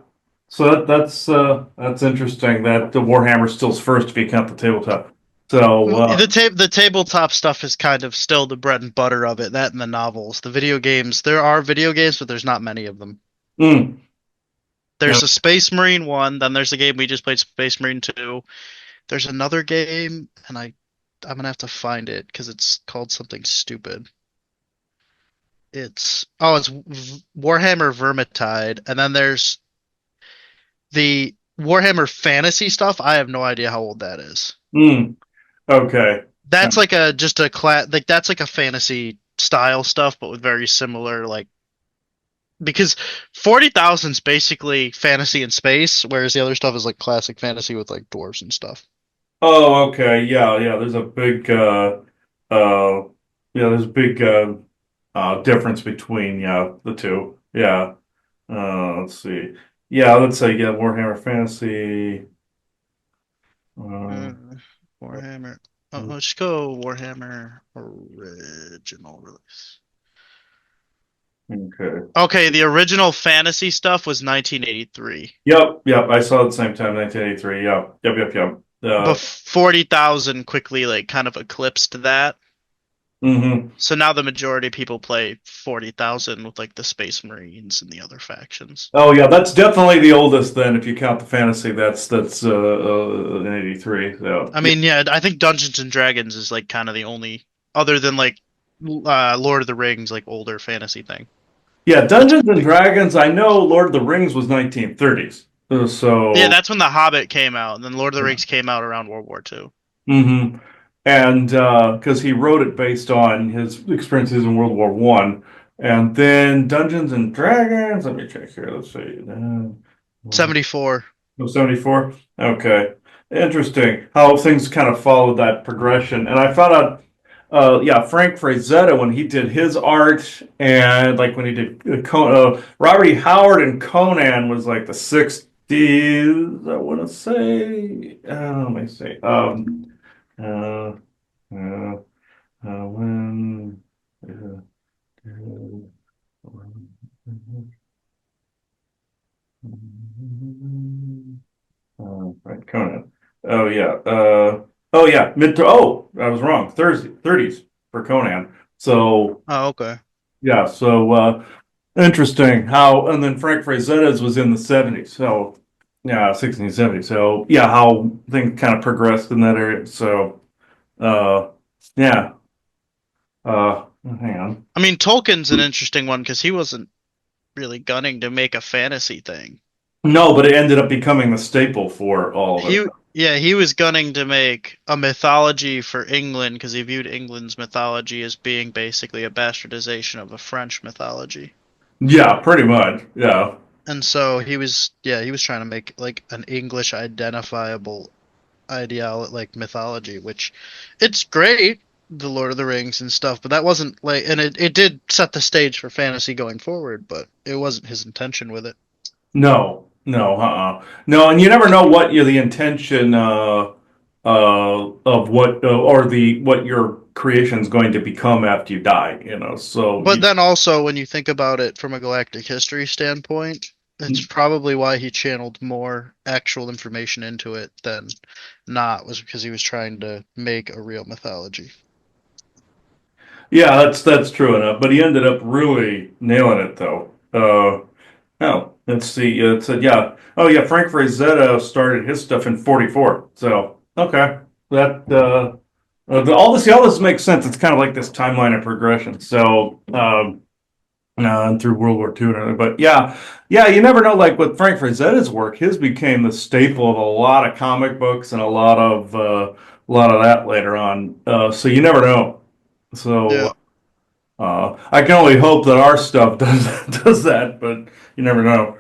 So that's interesting that the Warhammer still's first if you count the tabletop. So The tabletop stuff is kind of still the bread and butter of it. That and the novels, the video games. There are video games, but there's not many of them. mm, yeah, There's a Space Marine one. Then there's a game we just played, Space Marine 2. There's another game, and I'm gonna have to find it because it's called something stupid. It's Warhammer Vermintide, and then there's the Warhammer Fantasy stuff. I have no idea how old that is. okay. Yeah. That's like that's like a fantasy style stuff, but with very similar like because 40,000 is basically fantasy in space, whereas the other stuff is like classic fantasy with like dwarves and stuff. Oh, okay. Yeah, yeah. There's a big uh yeah, there's a big difference between the two. Yeah. Let's see. Yeah, let's say Warhammer Fantasy. Uh, Warhammer. Oh, let's go Warhammer original release. okay. Okay, the original fantasy stuff was 1983. Yep. I saw it at the same time, 1983. Yep. But 40,000 quickly like kind of eclipsed that. Mm-hmm. So now the majority of people play 40,000 with like the Space Marines and the other factions. Oh yeah, that's definitely the oldest then. If you count the fantasy, that's in '83. So I mean, yeah, I think Dungeons and Dragons is like kind of the only, other than like Lord of the Rings, like older fantasy thing. yeah, Dungeons and Dragons. I know Lord of the Rings was 1930s. Yeah, So that's when The Hobbit came out, and then Lord of the Rings came out around World War II. mm-hmm. And because he wrote it based on his experiences in World War One, and then Dungeons and Dragons. Let me check here. Let's see. 74. Oh, 74? Okay. Interesting how things kind of followed that progression. And I found out, Frank Frazetta, when he did his art, and like when he did Robert E. Howard and Conan was like the sixth is, I want to say, let me see. Uh, uh, when, uh, right, Conan. Oh yeah. Oh yeah. Mid to. Oh, I was wrong. Thursday, 30s for Conan. So Oh, okay. yeah. So interesting how. And then Frank Frazetta's was in the 70s. So yeah, 1670. So yeah, how things kind of progressed in that area. So uh, yeah. Hang on. I mean, Tolkien's an interesting one because he wasn't really gunning to make a fantasy thing. No, but it ended up becoming the staple for all of it. He was gunning to make a mythology for England because he viewed England's mythology as being basically a bastardization of a French mythology. Yeah, pretty much. Yeah. And so he was trying to make like an English identifiable ideal like mythology, which it's great, the Lord of the Rings and stuff, but that wasn't like, and it did set the stage for fantasy going forward, but it wasn't his intention with it. No, no, no, and you never know what the intention of what or the what your creation's going to become after you die. So But then also, when you think about it from a galactic history standpoint, it's probably why he channeled more actual information into it than not, was because he was trying to make a real mythology. yeah, that's true enough. But he ended up really nailing it, though. Oh, let's see. It said, yeah. Oh, yeah. Frank Frazetta started his stuff in '44. So okay, that all this makes sense. It's kind of like this timeline of progression. So and through World War II and everything. But yeah, yeah. You never know. Like with Frank Frazetta's work, his became the staple of a lot of comic books and a lot of that later on. So you never know. Yeah. So I can only hope that our stuff does does that, but you never know.